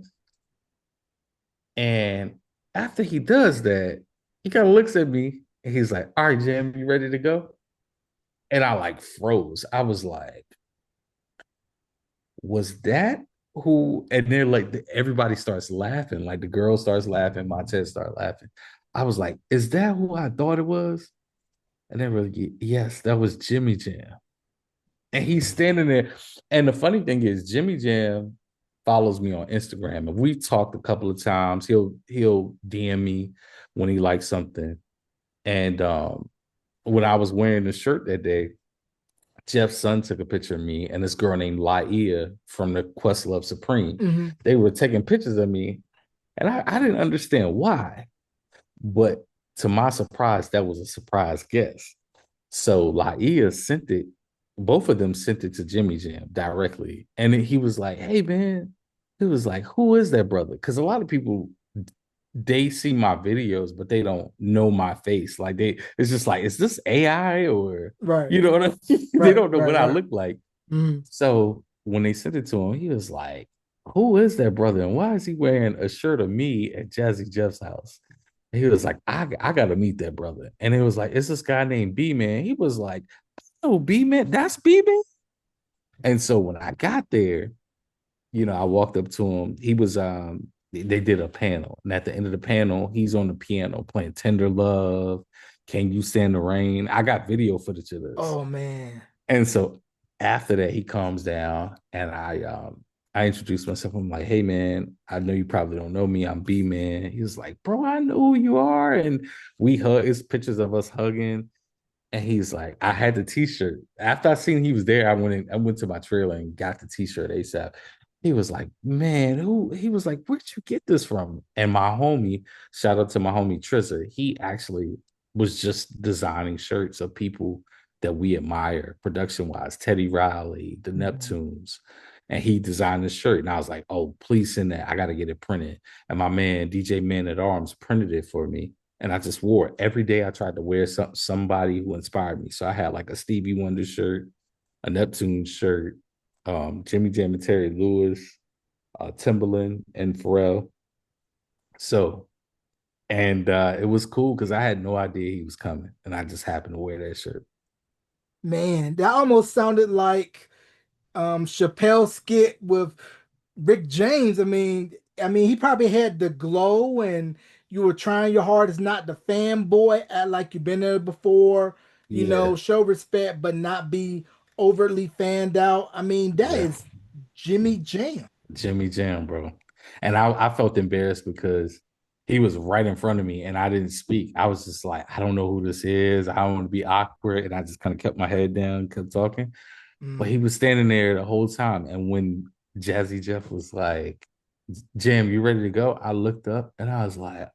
[SPEAKER 2] And after he does that, he kind of looks at me and he's like, all right, Jam, you ready to go? And I like froze. I was like, was that who? And then like everybody starts laughing. Like the girl starts laughing, Montez starts laughing. I was like, is that who I thought it was? And then really, yes, that was Jimmy Jam. And he's standing there. And the funny thing is, Jimmy Jam follows me on Instagram, and we talked a couple of times. He'll DM me when he likes something. And when I was wearing the shirt that day, Jeff's son took a picture of me and this girl named Laia from the Questlove Supreme.
[SPEAKER 1] Hmm.
[SPEAKER 2] They were taking pictures of me, and I didn't understand why. But to my surprise, that was a surprise guest. So Laia sent it both of them sent it to Jimmy Jam directly. And then he was like, hey man, he was like, who is that brother? Because a lot of people they see my videos, but they don't know my face. Like it's just like, is this AI or
[SPEAKER 1] Right,
[SPEAKER 2] you know what I mean? They
[SPEAKER 1] right,
[SPEAKER 2] don't know
[SPEAKER 1] right,
[SPEAKER 2] what I
[SPEAKER 1] right.
[SPEAKER 2] look like.
[SPEAKER 1] Mm-hmm.
[SPEAKER 2] So when they sent it to him, he was like, who is that brother? And why is he wearing a shirt of me at Jazzy Jeff's house? And he was like, I gotta meet that brother. And it was like, it's this guy named B Man. He was like, oh, B Man, that's B Man. And so when I got there, I walked up to him. He was they did a panel. And at the end of the panel, he's on the piano playing Tender Love, Can You Stand the Rain? I got video footage of this.
[SPEAKER 1] Oh man.
[SPEAKER 2] And so after that, he calms down and I introduced myself. I'm like, hey man, I know you probably don't know me. I'm B Man. He was like, bro, I know who you are. And we hug, it's pictures of us hugging. And he's like, I had the t-shirt. After I seen he was there, I went to my trailer and got the t-shirt ASAP. He was like, man, who he was like, where'd you get this from? And my homie, shout out to my homie Trissa, he actually was just designing shirts of people that we admire production-wise, Teddy Riley, the
[SPEAKER 1] Mhm.
[SPEAKER 2] Neptunes. And he designed this shirt. And I was like, oh, please send that. I gotta get it printed. And my man, DJ Man at Arms, printed it for me and I just wore it every day. I tried to wear somebody who inspired me. So I had like a Stevie Wonder shirt, a Neptune shirt, Jimmy Jam and Terry Lewis, Timberland and Pharrell. So and it was cool because I had no idea he was coming, and I just happened to wear that shirt.
[SPEAKER 1] Man, that almost sounded like Chappelle skit with Rick James. I mean, he probably had the glow, and you were trying your hardest not to fanboy, act like you've been there before,
[SPEAKER 2] Yeah,
[SPEAKER 1] show respect, but not be overtly fanned out. I mean, that
[SPEAKER 2] yeah.
[SPEAKER 1] is Jimmy Jam.
[SPEAKER 2] Jimmy Jam, bro. And I felt embarrassed because he was right in front of me and I didn't speak. I was just like, I don't know who this is. I don't want to be awkward. And I just kind of kept my head down, kept talking. But he
[SPEAKER 1] Mm,
[SPEAKER 2] was standing there the whole time. And when Jazzy Jeff was like, Jam, you ready to go? I looked up and I was like,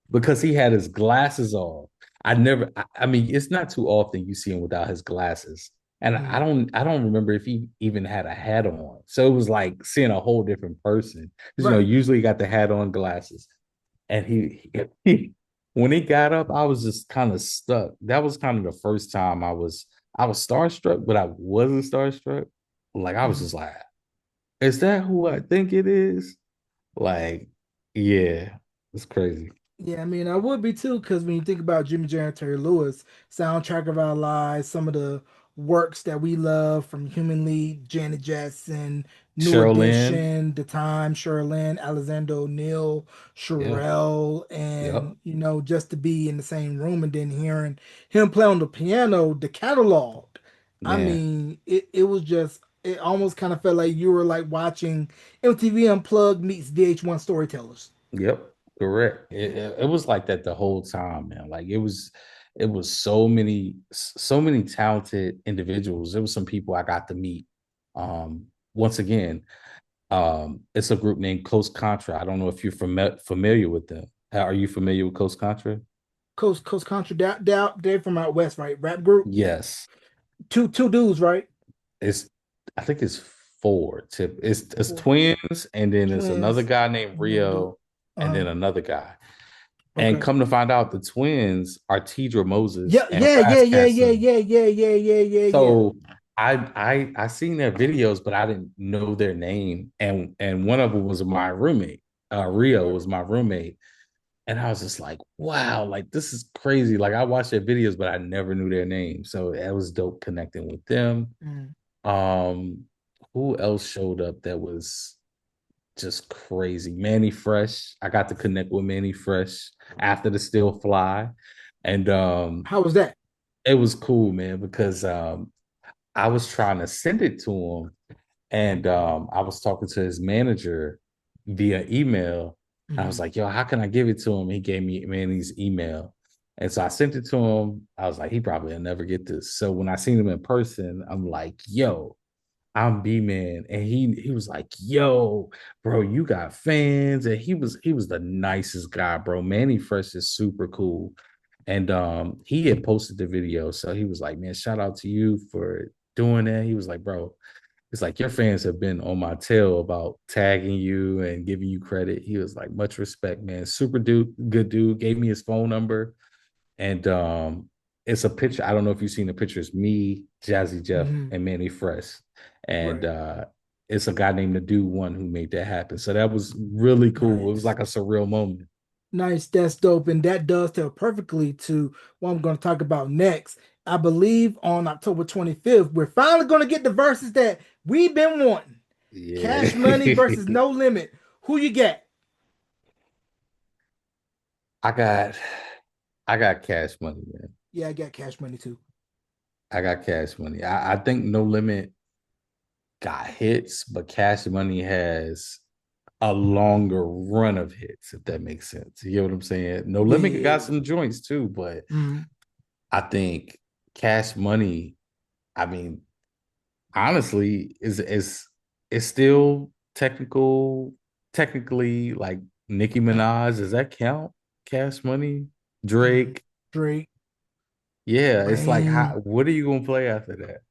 [SPEAKER 2] because he had his glasses on. I mean, it's not too often you see him without his glasses. And
[SPEAKER 1] mm,
[SPEAKER 2] I don't remember if he even had a hat on. So it was like seeing a whole different person. Because
[SPEAKER 1] right.
[SPEAKER 2] usually he got the hat on, glasses. And he when he got up, I was just kind of stuck. That was kind of the first time I was starstruck, but I wasn't starstruck. Like I was
[SPEAKER 1] Mm.
[SPEAKER 2] just like, is that who I think it is? Like, yeah, it's crazy.
[SPEAKER 1] Yeah, I mean, I would be too, because when you think about Jimmy Jam and Terry Lewis, Soundtrack of Our Lives, some of the works that we love from Human League, Janet Jackson, New
[SPEAKER 2] Cheryl Lynn.
[SPEAKER 1] Edition, The Time, Sherilyn, Alexander O'Neal,
[SPEAKER 2] Yeah.
[SPEAKER 1] Sherelle,
[SPEAKER 2] Yep.
[SPEAKER 1] and just to be in the same room and then hearing him play on the piano, the catalog. I
[SPEAKER 2] Man.
[SPEAKER 1] mean, it was just, it almost kind of felt like you were like watching MTV Unplugged meets VH1 Storytellers.
[SPEAKER 2] Yep. Correct. It was like that the whole time, man. Like it was so many talented individuals. There was some people I got to meet. Once again, it's a group named Close Contra. I don't know if you're familiar with them. Are you familiar with Close Contra?
[SPEAKER 1] Coast Contra, they're from out west, right? Rap group.
[SPEAKER 2] Yes.
[SPEAKER 1] Two dudes, right?
[SPEAKER 2] It's I think it's four. It's
[SPEAKER 1] Four
[SPEAKER 2] twins, and then there's another
[SPEAKER 1] twins.
[SPEAKER 2] guy named
[SPEAKER 1] One dude.
[SPEAKER 2] Rio, and
[SPEAKER 1] Uh,
[SPEAKER 2] then another guy. And
[SPEAKER 1] okay.
[SPEAKER 2] come to find out, the twins are Tidra Moses
[SPEAKER 1] Yeah,
[SPEAKER 2] and
[SPEAKER 1] yeah, yeah,
[SPEAKER 2] Raz
[SPEAKER 1] yeah, yeah,
[SPEAKER 2] Casson.
[SPEAKER 1] yeah, yeah, yeah, yeah, yeah, yeah.
[SPEAKER 2] So I seen their videos, but I didn't know their name. And one of them was my roommate. Rio
[SPEAKER 1] Right.
[SPEAKER 2] was my roommate. And I was just like, wow, like this is crazy. Like I watched their videos, but I never knew their name. So it was dope connecting with them.
[SPEAKER 1] Mm.
[SPEAKER 2] Um, who else showed up that was just crazy? Manny Fresh. I got to connect with Manny Fresh after the Still Fly. And
[SPEAKER 1] How was that?
[SPEAKER 2] it was cool, man, because I was trying to send it to him and I was talking to his manager via email. I was
[SPEAKER 1] Mm.
[SPEAKER 2] like, yo, how can I give it to him? He gave me Manny's email. And so I sent it to him. I was like, he probably will never get this. So when I seen him in person, I'm like, yo, I'm B Man. And he was like, yo, bro, you got fans. And he was the nicest guy, bro. Manny Fresh is super cool. And he had posted the video. So he was like, man, shout out to you for doing that. He was like, bro, it's like your fans have been on my tail about tagging you and giving you credit. He was like, much respect, man. Super dude, good dude. Gave me his phone number. And it's a picture. I don't know if you've seen the picture. It's me, Jazzy Jeff,
[SPEAKER 1] Hmm.
[SPEAKER 2] and Manny Fresh. And
[SPEAKER 1] Right.
[SPEAKER 2] it's a guy named the Dude One who made that happen. So that was really cool. It was
[SPEAKER 1] Nice.
[SPEAKER 2] like a surreal moment.
[SPEAKER 1] Nice, that's dope. And that does tell perfectly to what I'm going to talk about next. I believe on October 25th, we're finally going to get the verses that we've been wanting.
[SPEAKER 2] Yeah.
[SPEAKER 1] Cash Money versus No Limit. Who you got?
[SPEAKER 2] I got I got Cash Money, man.
[SPEAKER 1] Yeah, I got Cash Money too.
[SPEAKER 2] I got Cash Money. I think No Limit got hits, but Cash Money has a longer run of hits, if that makes sense. You get what I'm saying? No
[SPEAKER 1] Yeah,
[SPEAKER 2] Limit got
[SPEAKER 1] yeah,
[SPEAKER 2] some joints too, but
[SPEAKER 1] yeah.
[SPEAKER 2] I think Cash Money, I mean, honestly, is still technically like Nicki Minaj. Does that count? Cash Money,
[SPEAKER 1] Mm.
[SPEAKER 2] Drake.
[SPEAKER 1] Drake,
[SPEAKER 2] Yeah, it's like
[SPEAKER 1] Wayne.
[SPEAKER 2] how what are you gonna play after that?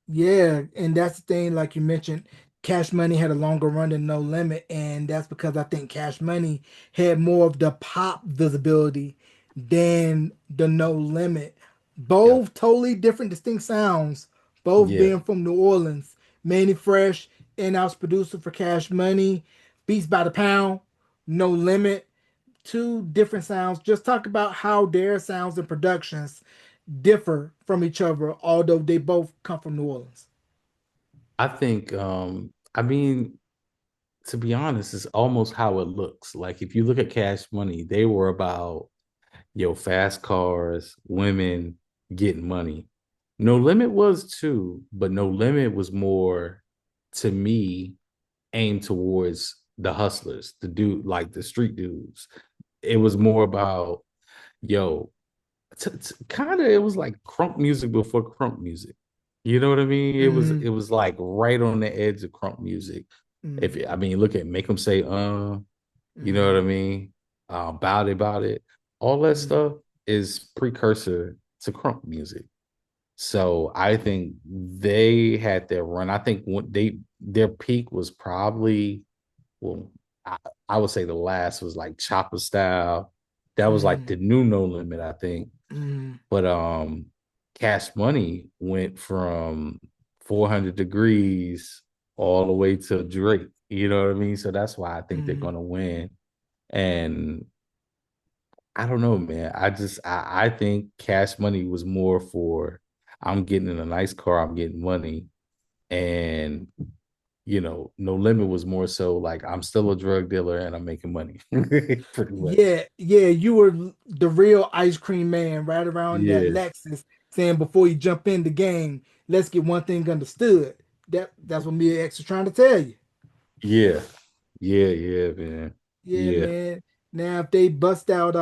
[SPEAKER 1] Yeah, and that's the thing, like you mentioned, Cash Money had a longer run than No Limit, and that's because I think Cash Money had more of the pop visibility than the No Limit.
[SPEAKER 2] Yeah,
[SPEAKER 1] Both totally different, distinct sounds, both
[SPEAKER 2] yeah.
[SPEAKER 1] being from New Orleans. Manny Fresh, in-house producer for Cash Money, Beats by the Pound, No Limit, two different sounds. Just talk about how their sounds and productions differ from each other, although they both come from New Orleans.
[SPEAKER 2] I think I mean to be honest, it's almost how it looks. Like if you look at Cash Money, they were about fast cars, women, getting money. No Limit was too, but No Limit was more to me aimed towards the hustlers, the dude like the street dudes. It was more about yo, kind of it was like crunk music before crunk music. You know what I mean?
[SPEAKER 1] Mm-hmm.
[SPEAKER 2] It was like right on the edge of crunk music. If
[SPEAKER 1] Mm-hmm.
[SPEAKER 2] I mean, look at Make Them Say you know what I
[SPEAKER 1] Mm-hmm.
[SPEAKER 2] mean? About it. All that stuff is precursor to crunk music. So I think they had their run. I think when their peak was probably well, I, I would say the last was like Chopper Style. That was like
[SPEAKER 1] Mm-hmm.
[SPEAKER 2] the new No Limit, I think.
[SPEAKER 1] Mm-hmm.
[SPEAKER 2] But Cash Money went from 400 degrees all the way to Drake. You know what I mean? So that's why I think they're
[SPEAKER 1] Mm-hmm.
[SPEAKER 2] gonna win. And I don't know, man. I think Cash Money was more for I'm getting in a nice car, I'm getting money, and No Limit was more so like I'm still a drug dealer and I'm making money, pretty much.
[SPEAKER 1] Yeah, yeah, you were the real ice cream man right around that
[SPEAKER 2] Yeah,
[SPEAKER 1] Lexus saying before you jump in the game, let's get one thing understood. That's what Mia X is trying to tell you.
[SPEAKER 2] yeah, yeah, man,
[SPEAKER 1] Yeah,
[SPEAKER 2] yeah.
[SPEAKER 1] man. Now if they bust out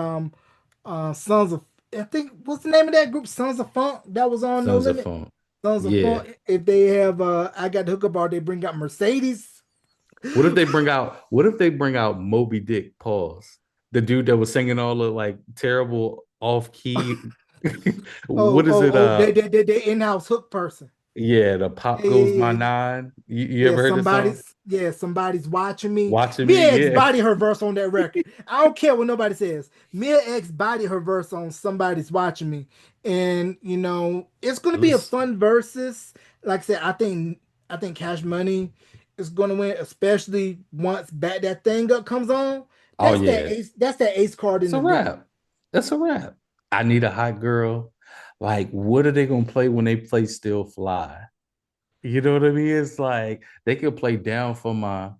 [SPEAKER 1] Sons of I think what's the name of that group? Sons of Funk that was on No
[SPEAKER 2] Sons of
[SPEAKER 1] Limit.
[SPEAKER 2] Funk.
[SPEAKER 1] Sons of
[SPEAKER 2] Yeah.
[SPEAKER 1] Funk. If they have I got the hookup bar, they bring out Mercedes.
[SPEAKER 2] What if they bring out Moby Dick, pause? The dude that was singing all the like terrible off key.
[SPEAKER 1] Oh,
[SPEAKER 2] What is
[SPEAKER 1] oh,
[SPEAKER 2] it?
[SPEAKER 1] oh, they in-house hook person.
[SPEAKER 2] Yeah, the pop
[SPEAKER 1] Yeah,
[SPEAKER 2] goes
[SPEAKER 1] yeah,
[SPEAKER 2] my
[SPEAKER 1] yeah.
[SPEAKER 2] nine. You
[SPEAKER 1] Yeah,
[SPEAKER 2] ever heard this song?
[SPEAKER 1] somebody's watching me.
[SPEAKER 2] Watching me,
[SPEAKER 1] Mia X
[SPEAKER 2] yeah.
[SPEAKER 1] body her verse on that record. I don't care what nobody says. Mia X body her verse on somebody's watching me. And it's gonna
[SPEAKER 2] It
[SPEAKER 1] be a
[SPEAKER 2] was
[SPEAKER 1] fun versus. Like I said, I think Cash Money is gonna win, especially once Back That Thing Up comes on.
[SPEAKER 2] oh yeah.
[SPEAKER 1] That's that ace card in
[SPEAKER 2] It's a
[SPEAKER 1] the deck.
[SPEAKER 2] wrap. That's a wrap. I need a hot girl. Like, what are they gonna play when they play Still Fly? You know what I mean? It's like they could play down for my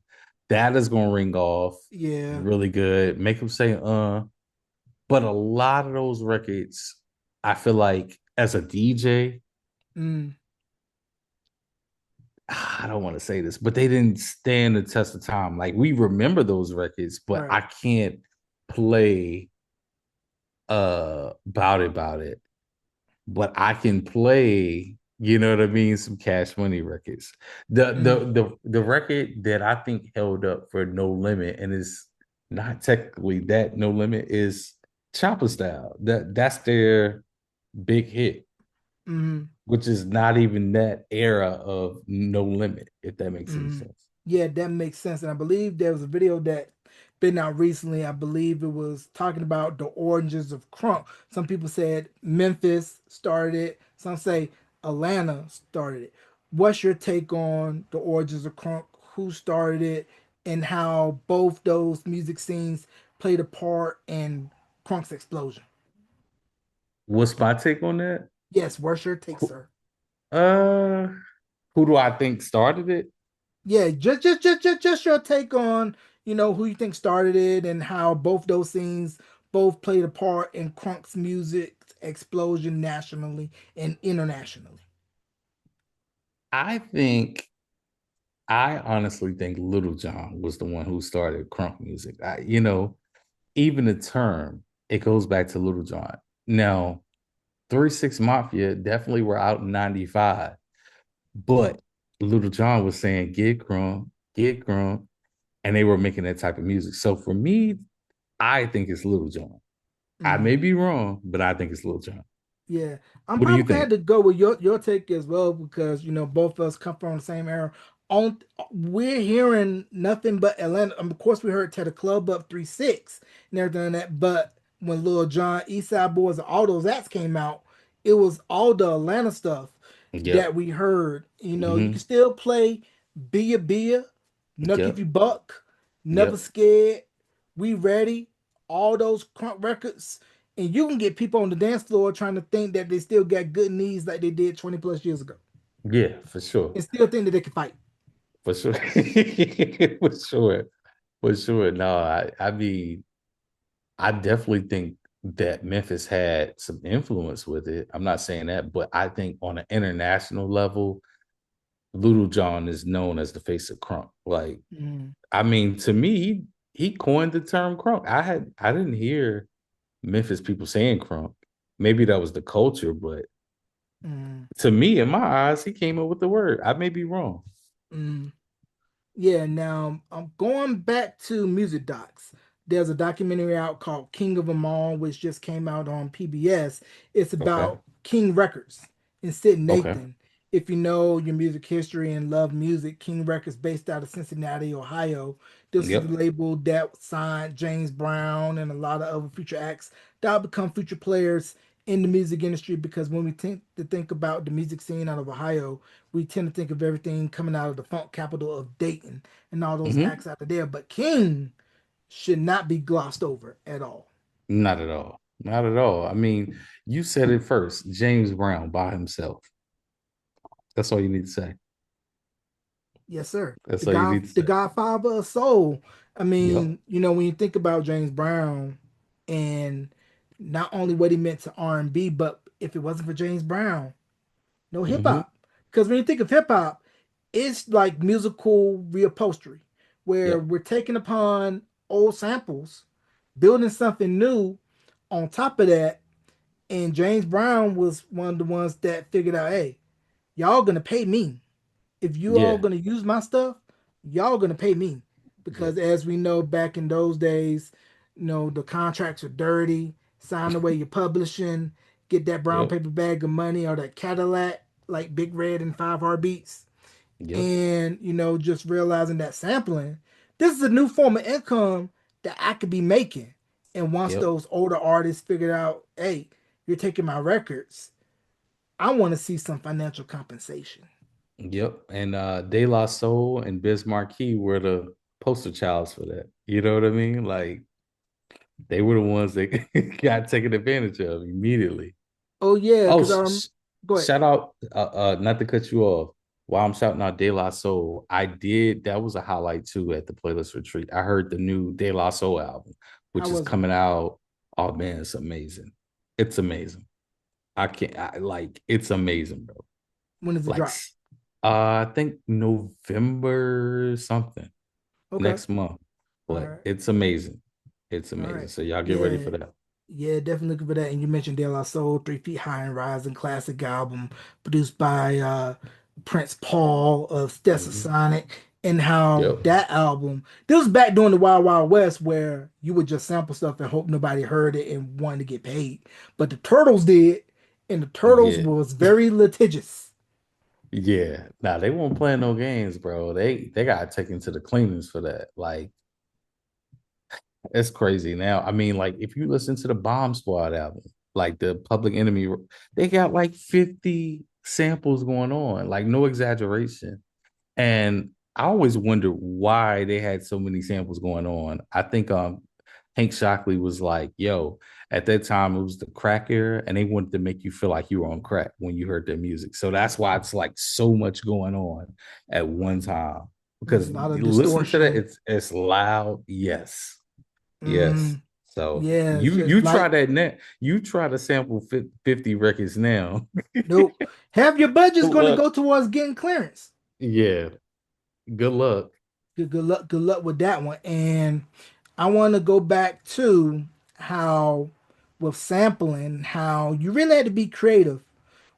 [SPEAKER 2] that is gonna ring off
[SPEAKER 1] Yeah.
[SPEAKER 2] really good. Make them say but a lot of those records, I feel like as a DJ,
[SPEAKER 1] Mm,
[SPEAKER 2] I don't want to say this, but they didn't stand the test of time. Like we remember those records, but
[SPEAKER 1] right.
[SPEAKER 2] I can't play about it. But I can play, you know what I mean, some Cash Money records.
[SPEAKER 1] Mm,
[SPEAKER 2] The record that I think held up for No Limit and is not technically that No Limit is Chopper Style. That's their big hit.
[SPEAKER 1] mm.
[SPEAKER 2] which is not even that era of No Limit, if that makes any
[SPEAKER 1] Mm.
[SPEAKER 2] sense.
[SPEAKER 1] Yeah, that makes sense. And I believe there was a video that been out recently. I believe it was talking about the origins of crunk. Some people said Memphis started it. Some say Atlanta started it. What's your take on the origins of crunk? Who started it, and how both those music scenes played a part in crunk's explosion?
[SPEAKER 2] What's my take on that?
[SPEAKER 1] Yes, what's your take,
[SPEAKER 2] Who-
[SPEAKER 1] sir?
[SPEAKER 2] Uh, who do I think started it?
[SPEAKER 1] Yeah, just your take on, who you think started it and how both those scenes both played a part in Crunk's music explosion nationally and internationally.
[SPEAKER 2] I think I honestly think Little John was the one who started crunk music. Even the term, it goes back to Little John. Now, 3 6 Mafia definitely were out in 95, but Little John was saying get crunk, and they were making that type of music. So for me, I think it's Little John. I may
[SPEAKER 1] Mm.
[SPEAKER 2] be wrong, but I think it's Little John.
[SPEAKER 1] Yeah, I'm
[SPEAKER 2] What do you
[SPEAKER 1] probably gonna have
[SPEAKER 2] think?
[SPEAKER 1] to go with your take as well because both of us come from the same era. On We're hearing nothing but Atlanta. Of course, we heard "Tear the Club Up" 3-6 and everything like that. But when Lil Jon, East Side Boys, and all those acts came out, it was all the Atlanta stuff that
[SPEAKER 2] Yep.
[SPEAKER 1] we heard. You can
[SPEAKER 2] Hmm.
[SPEAKER 1] still play Bia, Nuck If
[SPEAKER 2] Yep.
[SPEAKER 1] You Buck, Never
[SPEAKER 2] Yep.
[SPEAKER 1] Scared, We Ready, all those crunk records, and you can get people on the dance floor trying to think that they still got good knees like they did 20 plus years ago
[SPEAKER 2] Yeah, for sure.
[SPEAKER 1] and still think that they can fight.
[SPEAKER 2] For sure. For sure. For sure. No, I mean, I definitely think that Memphis had some influence with it. I'm not saying that, but I think on an international level, Little John is known as the face of crunk. Like,
[SPEAKER 1] Mm,
[SPEAKER 2] I mean, to me, he coined the term crunk. I didn't hear Memphis people saying crunk. Maybe that was the culture, but
[SPEAKER 1] mm,
[SPEAKER 2] to me, in my eyes, he came up with the word. I may be wrong.
[SPEAKER 1] mm. Yeah, now I'm going back to music docs. There's a documentary out called King of Them All, which just came out on PBS. It's
[SPEAKER 2] Okay.
[SPEAKER 1] about King Records and Sid
[SPEAKER 2] Okay.
[SPEAKER 1] Nathan. If you know your music history and love music, King Records, based out of Cincinnati, Ohio. This is the
[SPEAKER 2] Yep.
[SPEAKER 1] label that signed James Brown and a lot of other future acts that will become future players in the music industry. Because when we think about the music scene out of Ohio, we tend to think of everything coming out of the funk capital of Dayton and all those
[SPEAKER 2] Hmm.
[SPEAKER 1] acts out of there. But King should not be glossed over at all.
[SPEAKER 2] Not at all. Not at all. I mean, you said it first. James Brown by himself. That's all you need to say.
[SPEAKER 1] Yes, sir.
[SPEAKER 2] That's all you need to
[SPEAKER 1] The
[SPEAKER 2] say.
[SPEAKER 1] Godfather of Soul. I
[SPEAKER 2] Yep.
[SPEAKER 1] mean, when you think about James Brown and not only what he meant to R&B, but if it wasn't for James Brown, no hip
[SPEAKER 2] Hmm.
[SPEAKER 1] hop. Because when you think of hip hop, it's like musical reupholstery, where
[SPEAKER 2] Yep.
[SPEAKER 1] we're taking upon old samples, building something new on top of that. And James Brown was one of the ones that figured out, hey, y'all gonna pay me. If you all
[SPEAKER 2] Yeah.
[SPEAKER 1] gonna use my stuff, y'all gonna pay me.
[SPEAKER 2] Yep.
[SPEAKER 1] Because as we know, back in those days, the contracts are dirty. Sign away your publishing, get that brown
[SPEAKER 2] Yep.
[SPEAKER 1] paper bag of money or that Cadillac like Big Red and Five Heartbeats.
[SPEAKER 2] Yep.
[SPEAKER 1] And just realizing that sampling, this is a new form of income that I could be making. And once
[SPEAKER 2] Yep.
[SPEAKER 1] those older artists figured out, hey, you're taking my records, I want to see some financial compensation.
[SPEAKER 2] Yep. And De La Soul and Biz Marquee were the poster childs for that. You know what I mean? Like they were the ones that got taken advantage of immediately.
[SPEAKER 1] Oh yeah,
[SPEAKER 2] Oh,
[SPEAKER 1] because go ahead.
[SPEAKER 2] shout out, not to cut you off. While I'm shouting out De La Soul, that was a highlight too at the playlist retreat. I heard the new De La Soul album,
[SPEAKER 1] How
[SPEAKER 2] which is
[SPEAKER 1] was it?
[SPEAKER 2] coming out. Oh man, it's amazing. It's amazing. It's amazing, bro.
[SPEAKER 1] When does it
[SPEAKER 2] Like,
[SPEAKER 1] drop?
[SPEAKER 2] I think November something
[SPEAKER 1] Okay.
[SPEAKER 2] next month,
[SPEAKER 1] All
[SPEAKER 2] but
[SPEAKER 1] right.
[SPEAKER 2] it's amazing. It's
[SPEAKER 1] All
[SPEAKER 2] amazing.
[SPEAKER 1] right.
[SPEAKER 2] So y'all get ready
[SPEAKER 1] Yeah.
[SPEAKER 2] for that.
[SPEAKER 1] Yeah, definitely looking for that. And you mentioned De La Soul, 3 Feet High and Rising classic album produced by Prince Paul of
[SPEAKER 2] Mhm.
[SPEAKER 1] Stetsasonic, and how
[SPEAKER 2] Yep.
[SPEAKER 1] that album, this was back during the Wild Wild West where you would just sample stuff and hope nobody heard it and wanted to get paid. But the Turtles did, and the Turtles
[SPEAKER 2] Yeah.
[SPEAKER 1] was very litigious.
[SPEAKER 2] Yeah. Nah, they won't play no games, bro. They got taken to the cleaners for that. Like, it's crazy now. I mean, like, if you listen to the Bomb Squad album, like the Public Enemy, they got like 50 samples going on, like no exaggeration. And I always wonder why they had so many samples going on. I think Hank Shockley was like, yo, at that time it was the crack era, and they wanted to make you feel like you were on crack when you heard their music. So that's why it's like so much going on at one time.
[SPEAKER 1] There's a
[SPEAKER 2] Because
[SPEAKER 1] lot of
[SPEAKER 2] you listen to that,
[SPEAKER 1] distortion.
[SPEAKER 2] it's loud, yes. Yes.
[SPEAKER 1] Mm,
[SPEAKER 2] So
[SPEAKER 1] yeah,
[SPEAKER 2] you
[SPEAKER 1] it's just
[SPEAKER 2] you try
[SPEAKER 1] like
[SPEAKER 2] that net, you try to sample 50 records now.
[SPEAKER 1] nope. Half your budget's
[SPEAKER 2] Good
[SPEAKER 1] going to
[SPEAKER 2] luck.
[SPEAKER 1] go towards getting clearance.
[SPEAKER 2] Yeah. Good luck.
[SPEAKER 1] Good luck with that one. And I want to go back to how with sampling, how you really had to be creative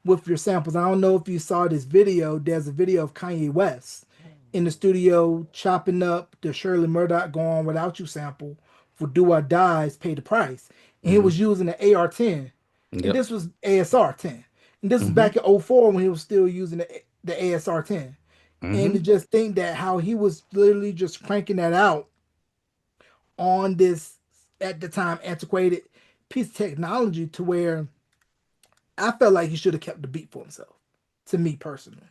[SPEAKER 1] with your samples. I don't know if you saw this video. There's a video of Kanye West in the studio chopping up the Shirley Murdoch "Go On Without You" sample for "Do or Die's Pay the Price," and he was
[SPEAKER 2] Hmm.
[SPEAKER 1] using the AR-10, and
[SPEAKER 2] Yep.
[SPEAKER 1] this was ASR-10, and this was back
[SPEAKER 2] Hmm.
[SPEAKER 1] in '04 when he was still using the ASR-10. And to
[SPEAKER 2] Hmm.
[SPEAKER 1] just think that how he was literally just cranking that out on this at the time antiquated piece of technology to where I felt like he should have kept the beat for himself. To me personally.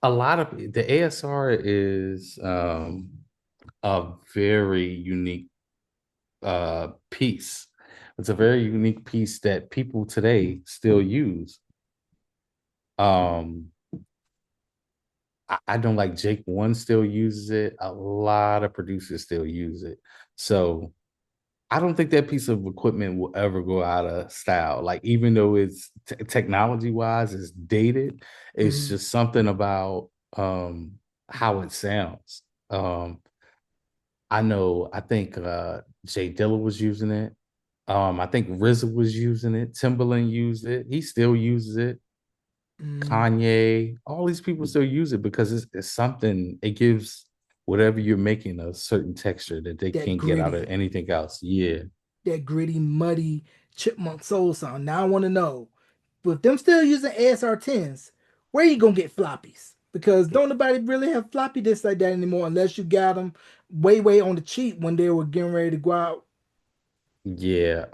[SPEAKER 2] A lot of the ASR is a very unique piece. It's a very unique piece that people today still use. Um, I don't like Jake One still uses it. A lot of producers still use it. So I don't think that piece of equipment will ever go out of style. Like, even though it's technology wise, it's dated, it's
[SPEAKER 1] Mhm.
[SPEAKER 2] just something about how it sounds. I think Jay Dilla was using it. I think RZA was using it. Timberland used it. He still uses it.
[SPEAKER 1] Mm,
[SPEAKER 2] Kanye, all these people still use it because it's something, it gives whatever you're making a certain texture that they
[SPEAKER 1] that
[SPEAKER 2] can't get out of
[SPEAKER 1] gritty,
[SPEAKER 2] anything else. Yeah.
[SPEAKER 1] that gritty, muddy chipmunk soul sound. Now I want to know, with them still using ASR-10s, where you gonna get floppies? Because don't nobody really have floppy disks like that anymore unless you got them way on the cheap when they were getting ready to go out.
[SPEAKER 2] Yeah.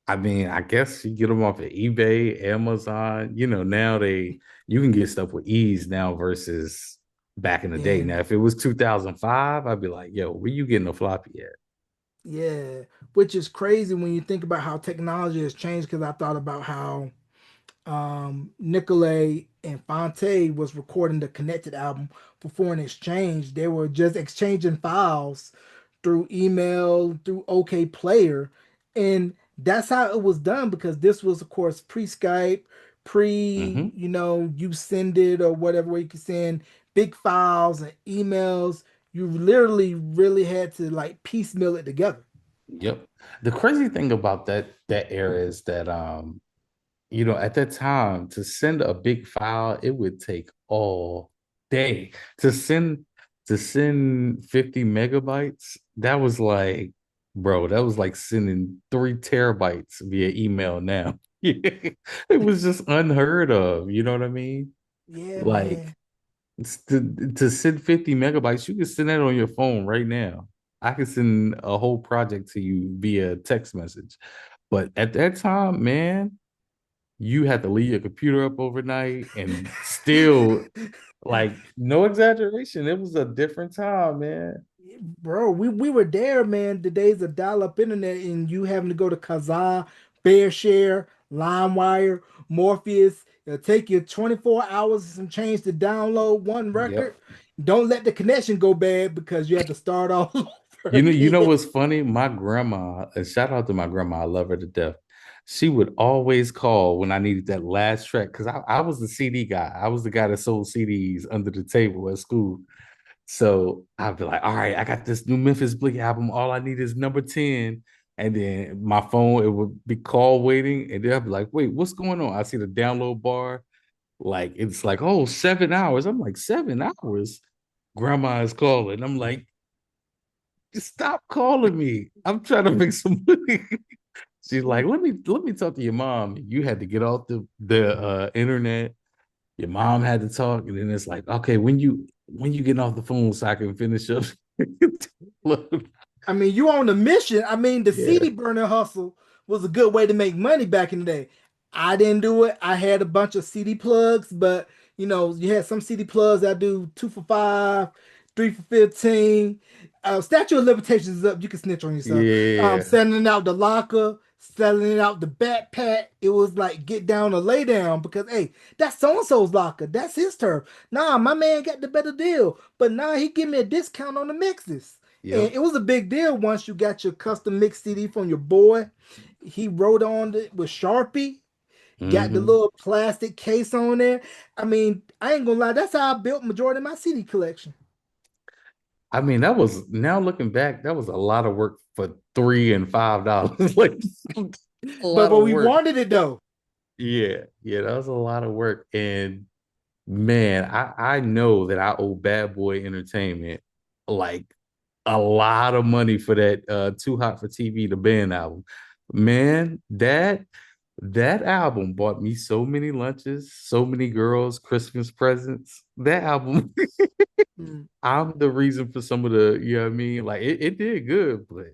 [SPEAKER 2] I mean, I guess you get them off of eBay, Amazon. Now you can get stuff with ease now versus back in the day.
[SPEAKER 1] And
[SPEAKER 2] Now, if it was 2005, I'd be like, yo, where you getting a floppy at?
[SPEAKER 1] yeah, which is crazy when you think about how technology has changed. Because I thought about how Nicolay and Fonte was recording the Connected album for Foreign Exchange. They were just exchanging files through email, through OK Player. And that's how it was done because this was, of course, pre Skype,
[SPEAKER 2] Hmm.
[SPEAKER 1] you send it or whatever way you can send big files and emails. You literally really had to like piecemeal it together.
[SPEAKER 2] Yep. The crazy thing about that era is that at that time, to send a big file, it would take all day to send 50 megabytes. That was like, bro, that was like sending 3 terabytes via email now. It was just unheard of. You know what I mean?
[SPEAKER 1] Yeah,
[SPEAKER 2] Like,
[SPEAKER 1] man.
[SPEAKER 2] to send 50 megabytes, you can send that on your phone right now. I can send a whole project to you via text message. But at that time, man, you had to leave your computer up overnight and still, like, no exaggeration, it was a different time, man.
[SPEAKER 1] Bro, we were there, man. The days of dial-up internet and you having to go to Kazaa, Bearshare, LimeWire, Morpheus. It'll take you 24 hours and some change to download one record.
[SPEAKER 2] Yep.
[SPEAKER 1] Don't let the connection go bad because you have to start all over
[SPEAKER 2] You know
[SPEAKER 1] again.
[SPEAKER 2] what's funny? My grandma, and shout out to my grandma, I love her to death. She would always call when I needed that last track because I was the CD guy. I was the guy that sold CDs under the table at school. So I'd be like, all right, I got this new Memphis Bleak album. All I need is number 10. And then my phone, it would be call waiting. And then I'd be like, wait, what's going on? I see the download bar. Like, it's like, oh, 7 hours. I'm like, 7 hours? Grandma is calling. I'm like, just stop calling me. I'm trying to make some money. She's like, let me talk to your mom. You had to get off the internet. Your mom had to talk, and then it's like, okay, when you getting off the phone so I can finish up.
[SPEAKER 1] I mean, you on a mission. I mean, the
[SPEAKER 2] Yeah,
[SPEAKER 1] CD burner hustle was a good way to make money back in the day. I didn't do it. I had a bunch of CD plugs, but you had some CD plugs that do 2 for 5, 3 for 15. Statute of limitations is up. You can snitch on yourself.
[SPEAKER 2] yeah,
[SPEAKER 1] Selling out the locker, selling out the backpack. It was like get down or lay down because hey, that's so and so's locker. That's his turf. Nah, my man got the better deal, but now he give me a discount on the mixes. And
[SPEAKER 2] yep.
[SPEAKER 1] it was a big deal once you got your custom mix CD from your boy. He wrote on it with Sharpie, got the
[SPEAKER 2] Hmm.
[SPEAKER 1] little plastic case on there. I mean, I ain't gonna lie, that's how I built majority of my CD collection.
[SPEAKER 2] I mean, that was now looking back, that was a lot of work for $3 and $5. Like a lot
[SPEAKER 1] But
[SPEAKER 2] of
[SPEAKER 1] we
[SPEAKER 2] work.
[SPEAKER 1] wanted it though.
[SPEAKER 2] Yeah, yeah, that was a lot of work. And man, I know that I owe Bad Boy Entertainment like a lot of money for that Too Hot for TV the band album. Man, that album bought me so many lunches, so many girls, Christmas presents. That album,
[SPEAKER 1] Mm,
[SPEAKER 2] I'm the reason for some of the, you know what I mean? Like it did good, but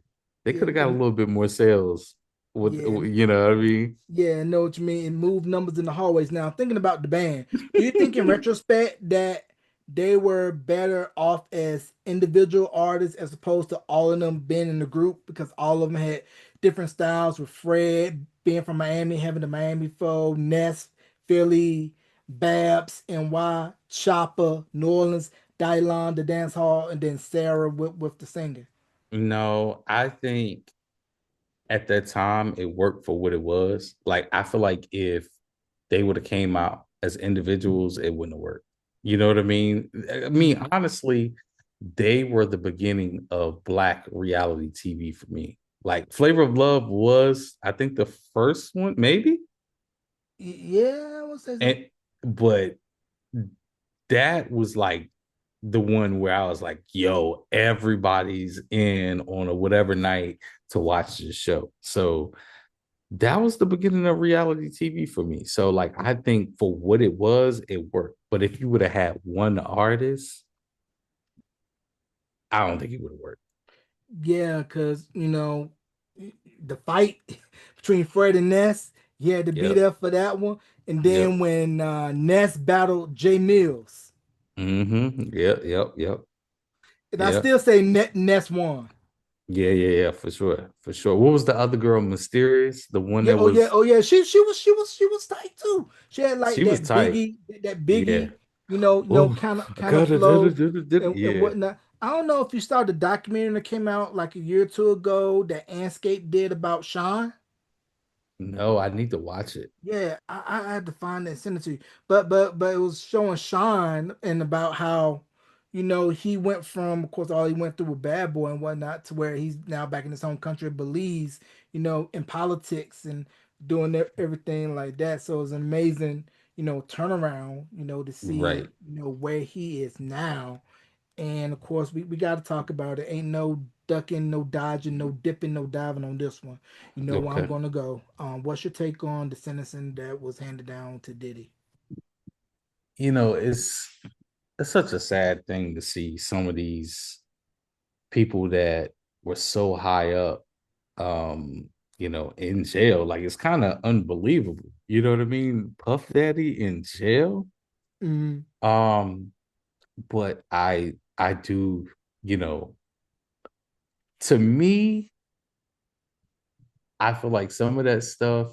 [SPEAKER 2] they
[SPEAKER 1] yeah,
[SPEAKER 2] could have got a
[SPEAKER 1] the
[SPEAKER 2] little bit more sales with,
[SPEAKER 1] yeah,
[SPEAKER 2] you know what I mean?
[SPEAKER 1] yeah, I know what you mean. And move numbers in the hallways. Now, thinking about the band, do you think in retrospect that they were better off as individual artists as opposed to all of them being in the group because all of them had different styles with Fred being from Miami, having the Miami flow, Ness, Philly, Babs, NY, Chopper, New Orleans, Dylon, the dance hall, and then Sarah with the singer.
[SPEAKER 2] No, I think at that time it worked for what it was. Like I feel like if they would have came out as individuals, it wouldn't have worked. You know what I mean? I mean,
[SPEAKER 1] Mm.
[SPEAKER 2] honestly, they were the beginning of black reality TV for me. Like Flavor of Love was, I think, the first one, maybe.
[SPEAKER 1] Yeah, I would say so.
[SPEAKER 2] And but that was like the one where I was like, yo, everybody's in on a whatever night to watch this show. So that was the beginning of reality TV for me. So like I think for what it was, it worked. But if you would have had one artist, I don't think it would have worked.
[SPEAKER 1] Yeah, because the fight between Fred and Ness, he had to be
[SPEAKER 2] Yep.
[SPEAKER 1] there for that one. And then
[SPEAKER 2] Yep.
[SPEAKER 1] when Ness battled Jay Mills,
[SPEAKER 2] Mm-hmm. Yep. Yep. Yep.
[SPEAKER 1] and I
[SPEAKER 2] Yep.
[SPEAKER 1] still say Ness won.
[SPEAKER 2] Yeah. Yeah. Yeah. For sure. For sure. What was the other girl? Mysterious, the one
[SPEAKER 1] Yeah,
[SPEAKER 2] that
[SPEAKER 1] oh yeah,
[SPEAKER 2] was
[SPEAKER 1] oh yeah. She was tight too. She had like
[SPEAKER 2] she was tight.
[SPEAKER 1] that
[SPEAKER 2] Yeah.
[SPEAKER 1] Biggie,
[SPEAKER 2] Oh, I
[SPEAKER 1] kind of
[SPEAKER 2] gotta.
[SPEAKER 1] flow and
[SPEAKER 2] Yeah.
[SPEAKER 1] whatnot. I don't know if you saw the documentary that came out like a year or two ago that Anscape did about Sean.
[SPEAKER 2] No, I need to watch it.
[SPEAKER 1] Yeah, I had to find that and send it to you. But it was showing Sean and about how, he went from, of course, all he went through with Bad Boy and whatnot to where he's now back in his home country of Belize, in politics and doing everything like that. So it's an amazing, turnaround, to see,
[SPEAKER 2] Right.
[SPEAKER 1] where he is now and of course, we got to talk about it. Ain't no ducking, no dodging, no dipping, no diving on this one. You know where I'm
[SPEAKER 2] Okay.
[SPEAKER 1] gonna go. What's your take on the sentencing that was handed down to Diddy?
[SPEAKER 2] You know, it's such a sad thing to see some of these people that were so high up in jail. Like it's kind of unbelievable. You know what I mean? Puff Daddy in jail.
[SPEAKER 1] Mm,
[SPEAKER 2] Um, but I do, you know, to me, I feel like some of that stuff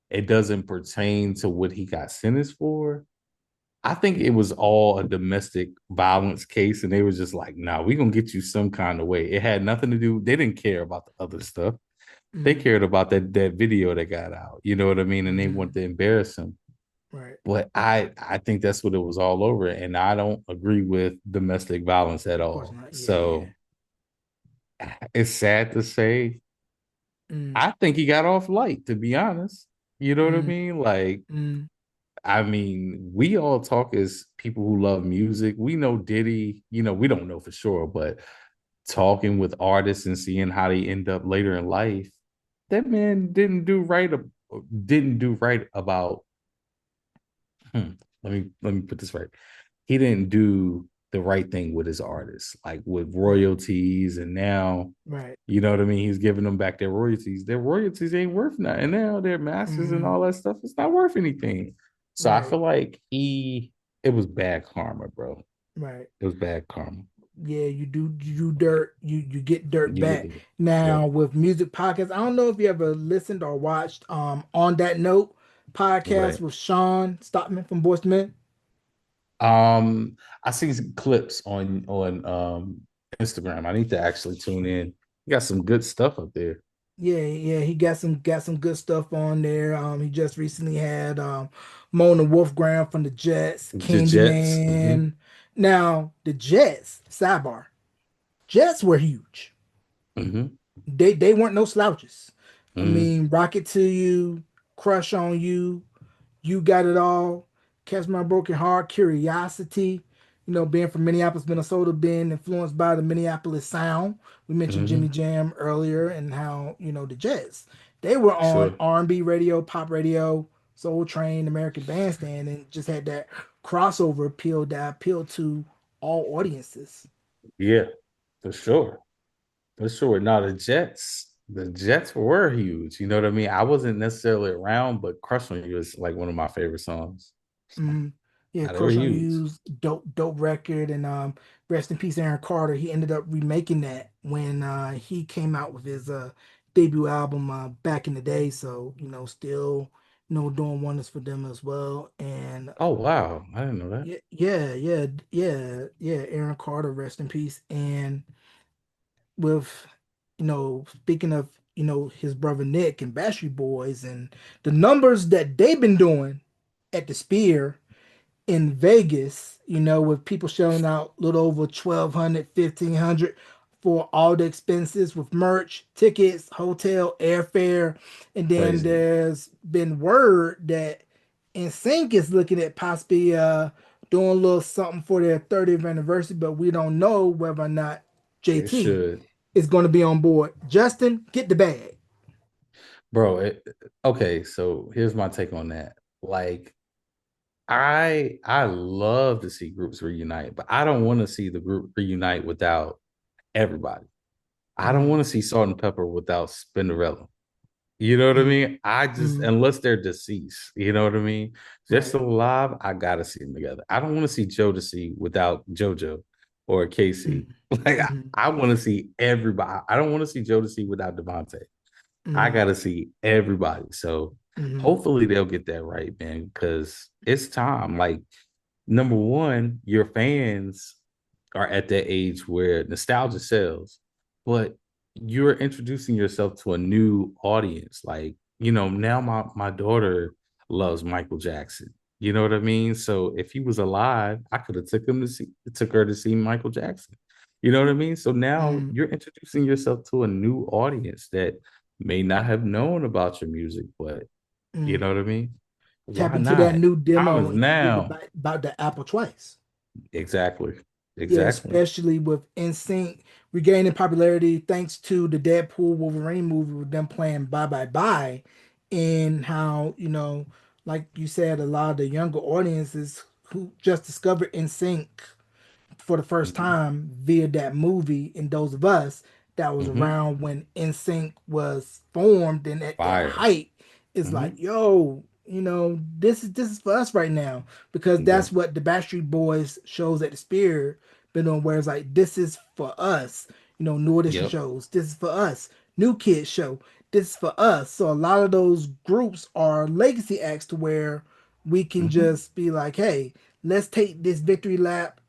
[SPEAKER 2] it doesn't pertain to what he got sentenced for. I think it was all a domestic violence case, and they was just like, "Nah, we gonna get you some kind of way." It had nothing to do. They didn't care about the other stuff. They
[SPEAKER 1] mm,
[SPEAKER 2] cared about that video that got out. You know what I mean? And they wanted
[SPEAKER 1] mm,
[SPEAKER 2] to embarrass him.
[SPEAKER 1] right.
[SPEAKER 2] But I think that's what it was all over. And I don't agree with domestic violence at
[SPEAKER 1] Of course
[SPEAKER 2] all.
[SPEAKER 1] not. Yeah, yeah.
[SPEAKER 2] So it's sad to say.
[SPEAKER 1] Mm,
[SPEAKER 2] I think he got off light, to be honest. You know what I
[SPEAKER 1] mm,
[SPEAKER 2] mean? Like,
[SPEAKER 1] mm,
[SPEAKER 2] I mean, we all talk as people who love music. We know Diddy, we don't know for sure, but talking with artists and seeing how they end up later in life, that man didn't do right about let me put this right. He didn't do the right thing with his artists, like with
[SPEAKER 1] Right,
[SPEAKER 2] royalties, and now
[SPEAKER 1] right,
[SPEAKER 2] you know what I mean. He's giving them back their royalties. Their royalties ain't worth nothing now. Their masters and
[SPEAKER 1] mm,
[SPEAKER 2] all that stuff, it's not worth anything. So I
[SPEAKER 1] right,
[SPEAKER 2] feel like it was bad karma, bro.
[SPEAKER 1] right.
[SPEAKER 2] It was bad karma.
[SPEAKER 1] Yeah, you do dirt, you get dirt
[SPEAKER 2] You get
[SPEAKER 1] back.
[SPEAKER 2] it.
[SPEAKER 1] Now
[SPEAKER 2] Yep.
[SPEAKER 1] with music podcasts, I don't know if you ever listened or watched On That Note podcast
[SPEAKER 2] Right.
[SPEAKER 1] with Sean Stockman from Boyz II Men.
[SPEAKER 2] I seen some clips on Instagram. I need to actually tune in. You got some good stuff up there.
[SPEAKER 1] Yeah, yeah, he got some good stuff on there. He just recently had Mona Wolfgram from the Jets,
[SPEAKER 2] The Jets.
[SPEAKER 1] Candyman. Now the Jets, sidebar, Jets were huge.
[SPEAKER 2] Hmm.
[SPEAKER 1] They weren't no slouches. I
[SPEAKER 2] Hmm.
[SPEAKER 1] mean, Rocket to You, Crush on You, You Got It All, Catch My Broken Heart, Curiosity. Being from Minneapolis, Minnesota, being influenced by the Minneapolis sound. We mentioned Jimmy
[SPEAKER 2] Hmm.
[SPEAKER 1] Jam earlier and how, the Jets. They were on
[SPEAKER 2] Sure.
[SPEAKER 1] R&B radio, pop radio, Soul Train, American Bandstand, and just had that crossover appeal that appealed to all audiences.
[SPEAKER 2] Yeah, for sure. For sure. Now the Jets were huge. You know what I mean? I wasn't necessarily around, but Crush on You is like one of my favorite songs.
[SPEAKER 1] hmm Yeah,
[SPEAKER 2] Nah, they were
[SPEAKER 1] Crush on
[SPEAKER 2] huge.
[SPEAKER 1] You's dope record, and rest in peace, Aaron Carter. He ended up remaking that when he came out with his debut album back in the day. So still doing wonders for them as well. And
[SPEAKER 2] Oh wow. I didn't know that.
[SPEAKER 1] yeah, yeah, yeah, yeah. Aaron Carter, rest in peace. And with speaking of his brother Nick and Backstreet Boys and the numbers that they've been doing at the Spear in Vegas, with people shelling out a little over 1,200, 1,500 for all the expenses with merch, tickets, hotel, airfare. And then
[SPEAKER 2] Crazy.
[SPEAKER 1] there's been word that NSYNC is looking at possibly doing a little something for their 30th anniversary, but we don't know whether or not
[SPEAKER 2] They
[SPEAKER 1] JT
[SPEAKER 2] should.
[SPEAKER 1] is going to be on board. Justin, get the bag.
[SPEAKER 2] Bro, okay, so here's my take on that. Like I love to see groups reunite, but I don't want to see the group reunite without everybody. I don't
[SPEAKER 1] Mm,
[SPEAKER 2] want to see Salt and Pepper without Spinderella. You know what I
[SPEAKER 1] mm,
[SPEAKER 2] mean? I just
[SPEAKER 1] mm,
[SPEAKER 2] unless they're deceased, you know what I mean? If they're
[SPEAKER 1] right.
[SPEAKER 2] still alive, I gotta see them together. I don't want to see Jodeci without JoJo or Casey.
[SPEAKER 1] Mm,
[SPEAKER 2] Like
[SPEAKER 1] mm,
[SPEAKER 2] I want to see everybody. I don't want to see Jodeci without Devontae. I
[SPEAKER 1] mm,
[SPEAKER 2] gotta see everybody. So
[SPEAKER 1] mm,
[SPEAKER 2] hopefully they'll get that right, man, because it's time. Like, number one, your fans are at that age where nostalgia sells, but you're introducing yourself to a new audience. Like, now my daughter loves Michael Jackson. You know what I mean? So if he was alive, I could have took her to see Michael Jackson. You know what I mean? So now
[SPEAKER 1] mm,
[SPEAKER 2] you're introducing yourself to a new audience that may not have known about your music, but you
[SPEAKER 1] mm.
[SPEAKER 2] know what I mean?
[SPEAKER 1] Tap
[SPEAKER 2] Why
[SPEAKER 1] into that
[SPEAKER 2] not?
[SPEAKER 1] new
[SPEAKER 2] Time
[SPEAKER 1] demo
[SPEAKER 2] is
[SPEAKER 1] and forget
[SPEAKER 2] now.
[SPEAKER 1] about the Apple twice.
[SPEAKER 2] Exactly.
[SPEAKER 1] Yeah,
[SPEAKER 2] Exactly.
[SPEAKER 1] especially with NSYNC regaining popularity thanks to the Deadpool Wolverine movie with them playing Bye Bye Bye, and how, like you said, a lot of the younger audiences who just discovered NSYNC for the first
[SPEAKER 2] Hmm.
[SPEAKER 1] time via that movie, and those of us that was
[SPEAKER 2] Hmm.
[SPEAKER 1] around when NSYNC was formed and at their
[SPEAKER 2] Fire.
[SPEAKER 1] height is like,
[SPEAKER 2] Hmm.
[SPEAKER 1] yo, this is for us right now, because
[SPEAKER 2] Yep.
[SPEAKER 1] that's what the Backstreet Boys shows at the Spear been on, where it's like, this is for us. New Edition
[SPEAKER 2] Yep.
[SPEAKER 1] shows, this is for us. New Kids show, this is for us. So a lot of those groups are legacy acts to where we can
[SPEAKER 2] Hmm.
[SPEAKER 1] just be like, hey, let's take this victory lap,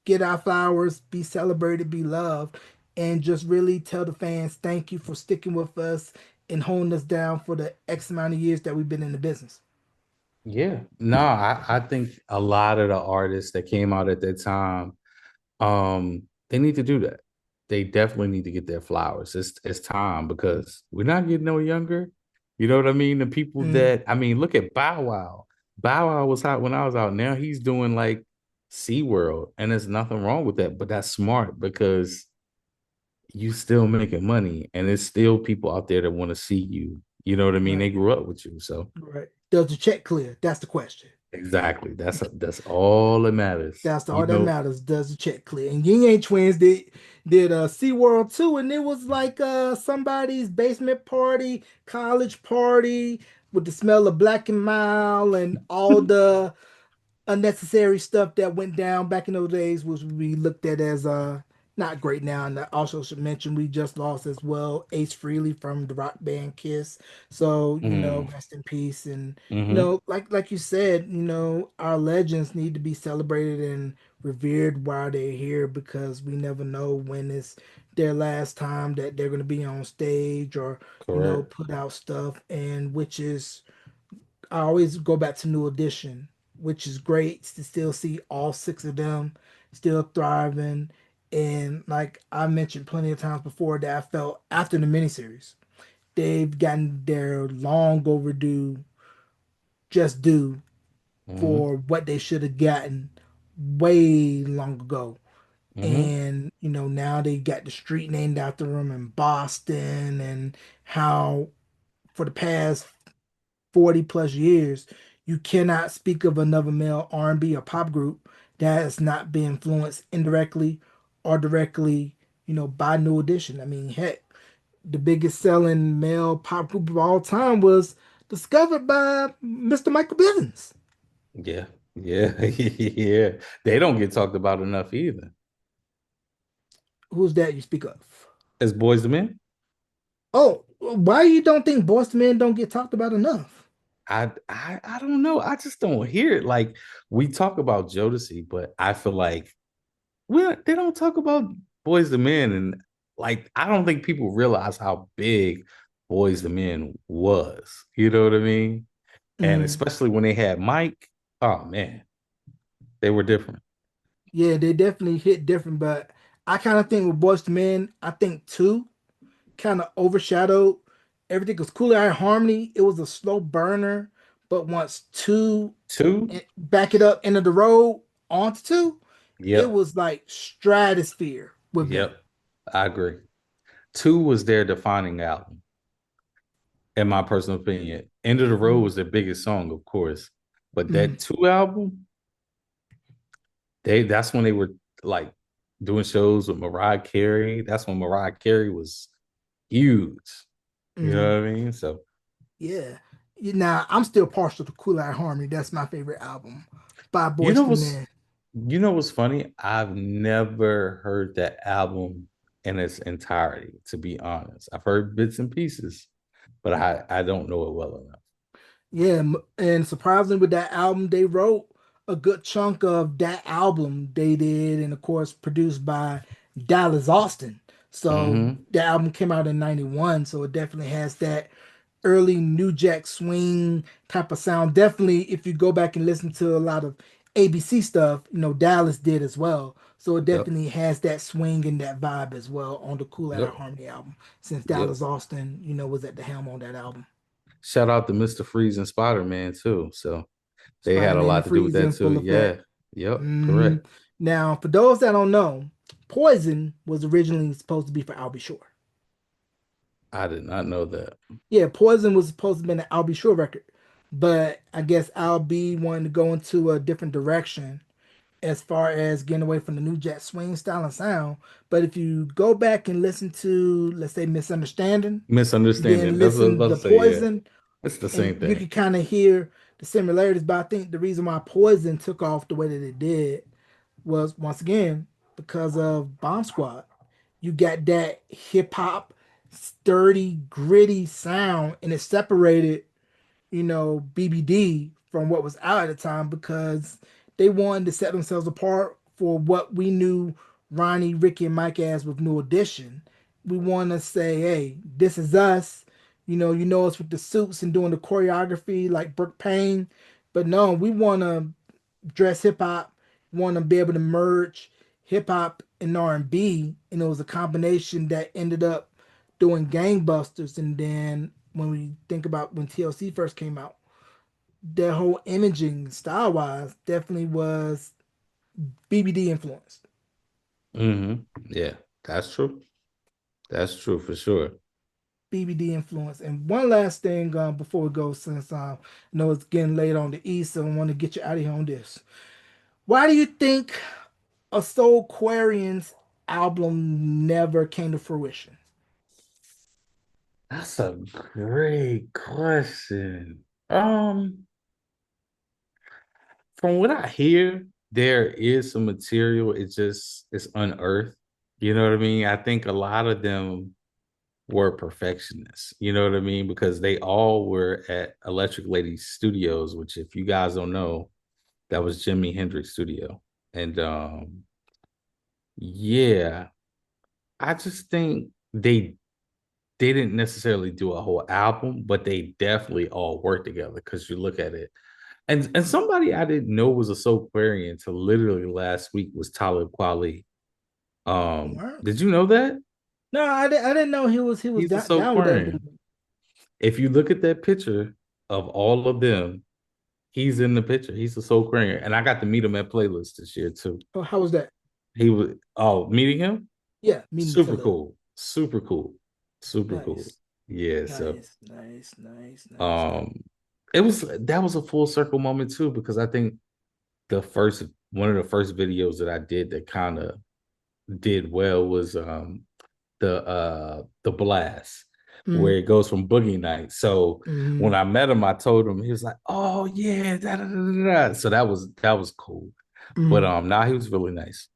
[SPEAKER 1] get our flowers, be celebrated, be loved, and just really tell the fans thank you for sticking with us and holding us down for the X amount of years that we've been in the business.
[SPEAKER 2] Yeah. No, I think a lot of the artists that came out at that time, they need to do that. They definitely need to get their flowers. It's time because we're not getting no younger. You know what I mean? The people
[SPEAKER 1] Mm,
[SPEAKER 2] that look at Bow Wow. Bow Wow was hot when I was out. Now he's doing like SeaWorld, and there's nothing wrong with that. But that's smart because you still making money, and there's still people out there that want to see you. You know what I mean?
[SPEAKER 1] Right,
[SPEAKER 2] They grew up with you, so
[SPEAKER 1] right. Does the check clear? That's the question.
[SPEAKER 2] exactly. That's all that matters.
[SPEAKER 1] That's
[SPEAKER 2] You
[SPEAKER 1] all that
[SPEAKER 2] know.
[SPEAKER 1] matters. Does the check clear? And Yin Yang Twins did SeaWorld too, and it was like somebody's basement party, college party with the smell of Black and Mild and all the unnecessary stuff that went down back in those days, which we looked at as not great now. And I also should mention we just lost as well Ace Frehley from the rock band Kiss. So,
[SPEAKER 2] Mm,
[SPEAKER 1] rest in peace. And
[SPEAKER 2] hmm.
[SPEAKER 1] like you said, our legends need to be celebrated and revered while they're here because we never know when it's their last time that they're going to be on stage or
[SPEAKER 2] Correct.
[SPEAKER 1] put out stuff, and which is I always go back to New Edition, which is great to still see all six of them still thriving. And like I mentioned plenty of times before, that I felt after the miniseries, they've gotten their long overdue just due
[SPEAKER 2] Hmm.
[SPEAKER 1] for what they should have gotten way long ago.
[SPEAKER 2] Hmm.
[SPEAKER 1] And now they got the street named after them in Boston, and how for the past 40 plus years, you cannot speak of another male R&B or pop group that has not been influenced indirectly or directly, by New Edition. I mean, heck, the biggest selling male pop group of all time was discovered by Mr. Michael Bivins.
[SPEAKER 2] Yeah. Yeah. Yeah. They don't get talked about enough either.
[SPEAKER 1] Who's that you speak of?
[SPEAKER 2] As boys to men.
[SPEAKER 1] Oh, why you don't think Boyz II Men don't get talked about enough?
[SPEAKER 2] I don't know. I just don't hear it. Like we talk about Jodeci, but I feel like they don't talk about Boys the Men, and like I don't think people realize how big Boys the Men was. You know what I mean? And
[SPEAKER 1] Mm,
[SPEAKER 2] especially when they had Mike, oh man, they were different.
[SPEAKER 1] yeah, they definitely hit different, but I kind of think with Boyz II Men, I think two kind of overshadowed everything because Cooler Eye Harmony, it was a slow burner, but once two
[SPEAKER 2] Two,
[SPEAKER 1] back it up into the road onto two, it
[SPEAKER 2] yep,
[SPEAKER 1] was like stratosphere with them.
[SPEAKER 2] yep, I agree. Two was their defining album, in my personal opinion. End of the Road
[SPEAKER 1] Mm,
[SPEAKER 2] was their biggest song, of course, but
[SPEAKER 1] mm.
[SPEAKER 2] that two album, that's when they were like doing shows with Mariah Carey. That's when Mariah Carey was huge. You
[SPEAKER 1] Mm.
[SPEAKER 2] know what I mean? So
[SPEAKER 1] Yeah. Now I'm still partial to Cooler Eye Harmony. That's my favorite album by
[SPEAKER 2] you
[SPEAKER 1] Boyz
[SPEAKER 2] know
[SPEAKER 1] II
[SPEAKER 2] what's
[SPEAKER 1] Men.
[SPEAKER 2] you know what's funny? I've never heard that album in its entirety, to be honest. I've heard bits and pieces, but I don't know it well enough.
[SPEAKER 1] Yeah, and surprisingly, with that album, they wrote a good chunk of that album they did, and of course, produced by Dallas Austin. So
[SPEAKER 2] Mm-hmm.
[SPEAKER 1] the album came out in '91, so it definitely has that early New Jack Swing type of sound. Definitely, if you go back and listen to a lot of ABC stuff, Dallas did as well. So it
[SPEAKER 2] Yep.
[SPEAKER 1] definitely has that swing and that vibe as well on the Cool Out of
[SPEAKER 2] Yep.
[SPEAKER 1] Harmony album, since
[SPEAKER 2] Yep.
[SPEAKER 1] Dallas Austin, was at the helm on that album.
[SPEAKER 2] Shout out to Mr. Freeze and Spider Man too. So they had a
[SPEAKER 1] Spider-Man
[SPEAKER 2] lot
[SPEAKER 1] and
[SPEAKER 2] to do with
[SPEAKER 1] Freeze
[SPEAKER 2] that
[SPEAKER 1] in
[SPEAKER 2] too.
[SPEAKER 1] full
[SPEAKER 2] Yeah.
[SPEAKER 1] effect.
[SPEAKER 2] Yep.
[SPEAKER 1] Hmm.
[SPEAKER 2] Correct.
[SPEAKER 1] Now, for those that don't know, Poison was originally supposed to be for Albie Shore.
[SPEAKER 2] I did not know that.
[SPEAKER 1] Yeah, Poison was supposed to be an Albie Shore record, but I guess Albie wanted to go into a different direction as far as getting away from the New Jack Swing style and sound. But if you go back and listen to, let's say, Misunderstanding, then
[SPEAKER 2] Misunderstanding. That's what I was
[SPEAKER 1] listen
[SPEAKER 2] about
[SPEAKER 1] to
[SPEAKER 2] to say. Yeah.
[SPEAKER 1] Poison,
[SPEAKER 2] It's the
[SPEAKER 1] and
[SPEAKER 2] same
[SPEAKER 1] you
[SPEAKER 2] thing.
[SPEAKER 1] can kind of hear the similarities. But I think the reason why Poison took off the way that it did was once again because of Bomb Squad. You got that hip hop, sturdy, gritty sound, and it separated, BBD from what was out at the time because they wanted to set themselves apart for what we knew Ronnie, Ricky, and Mike as with New Edition. We want to say, hey, this is us. You know us with the suits and doing the choreography like Brooke Payne. But no, we want to dress hip hop, want to be able to merge hip hop and R&B, and it was a combination that ended up doing gangbusters. And then when we think about when TLC first came out, their whole imaging style wise definitely was BBD influenced.
[SPEAKER 2] Hmm. Yeah, that's true. That's true for sure.
[SPEAKER 1] BBD influence. And one last thing before we go, since I know it's getting late on the East, so I want to get you out of here on this. Why do you think a Soulquarians album never came to fruition?
[SPEAKER 2] That's a great question. From what I hear, there is some material. It's unearthed. You know what I mean? I think a lot of them were perfectionists. You know what I mean? Because they all were at Electric Lady Studios, which if you guys don't know, that was Jimi Hendrix studio. And yeah, I just think they didn't necessarily do a whole album, but they definitely all worked together because you look at it. And somebody I didn't know was a Soulquarian until literally last week was Talib Kweli.
[SPEAKER 1] Wow.
[SPEAKER 2] Did you know that?
[SPEAKER 1] No, I didn't know he was
[SPEAKER 2] He's a
[SPEAKER 1] down with that
[SPEAKER 2] Soulquarian.
[SPEAKER 1] movement.
[SPEAKER 2] If you look at that picture of all of them, he's in the picture. He's a Soulquarian. And I got to meet him at Playlist this year too.
[SPEAKER 1] Oh, how was that?
[SPEAKER 2] Meeting him?
[SPEAKER 1] Yeah, meeting
[SPEAKER 2] Super
[SPEAKER 1] Talib.
[SPEAKER 2] cool. Super cool. Super cool.
[SPEAKER 1] Nice,
[SPEAKER 2] Yeah, so
[SPEAKER 1] nice, nice, nice, nice.
[SPEAKER 2] um it was that was a full circle moment too, because I think the first one of the first videos that I did that kind of did well was the blast where
[SPEAKER 1] Mm,
[SPEAKER 2] it goes from Boogie Nights. So when
[SPEAKER 1] mm,
[SPEAKER 2] I met him, I told him he was like, "Oh yeah, da, da, da, da, da." So that was cool. But
[SPEAKER 1] mm.
[SPEAKER 2] now he was really nice.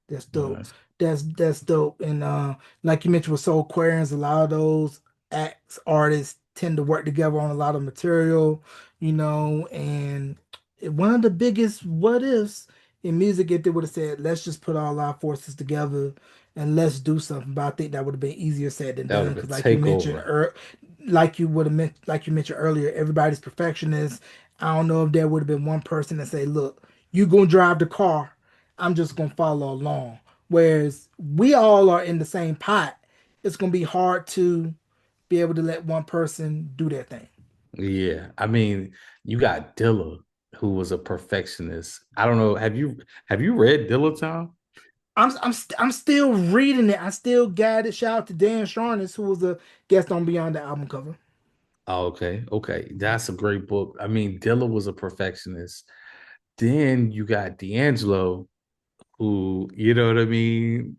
[SPEAKER 1] That's
[SPEAKER 2] Really
[SPEAKER 1] dope.
[SPEAKER 2] nice.
[SPEAKER 1] That's dope. And like you mentioned with Soul Aquarians, a lot of those acts artists tend to work together on a lot of material, and one of the biggest what ifs in music if they would have said, let's just put all our forces together and let's do something. But I think that would have been easier said than
[SPEAKER 2] That would
[SPEAKER 1] done
[SPEAKER 2] have
[SPEAKER 1] because
[SPEAKER 2] been
[SPEAKER 1] like you mentioned,
[SPEAKER 2] takeover.
[SPEAKER 1] like you mentioned earlier, everybody's perfectionist. I don't know if there would have been one person that say, look, you gonna drive the car. I'm just gonna follow along. Whereas we all are in the same pot, it's gonna be hard to be able to let one person do their thing.
[SPEAKER 2] Yeah, I mean, you got Dilla, who was a perfectionist. I don't know. Have you read Dilla Town?
[SPEAKER 1] I'm still reading it. I still got it. Shout out to Dan Sharness, who was a guest on Beyond the album cover.
[SPEAKER 2] Oh, okay, okay, that's a great book. I mean, Dilla was a perfectionist. Then you got D'Angelo, who, you know what I mean?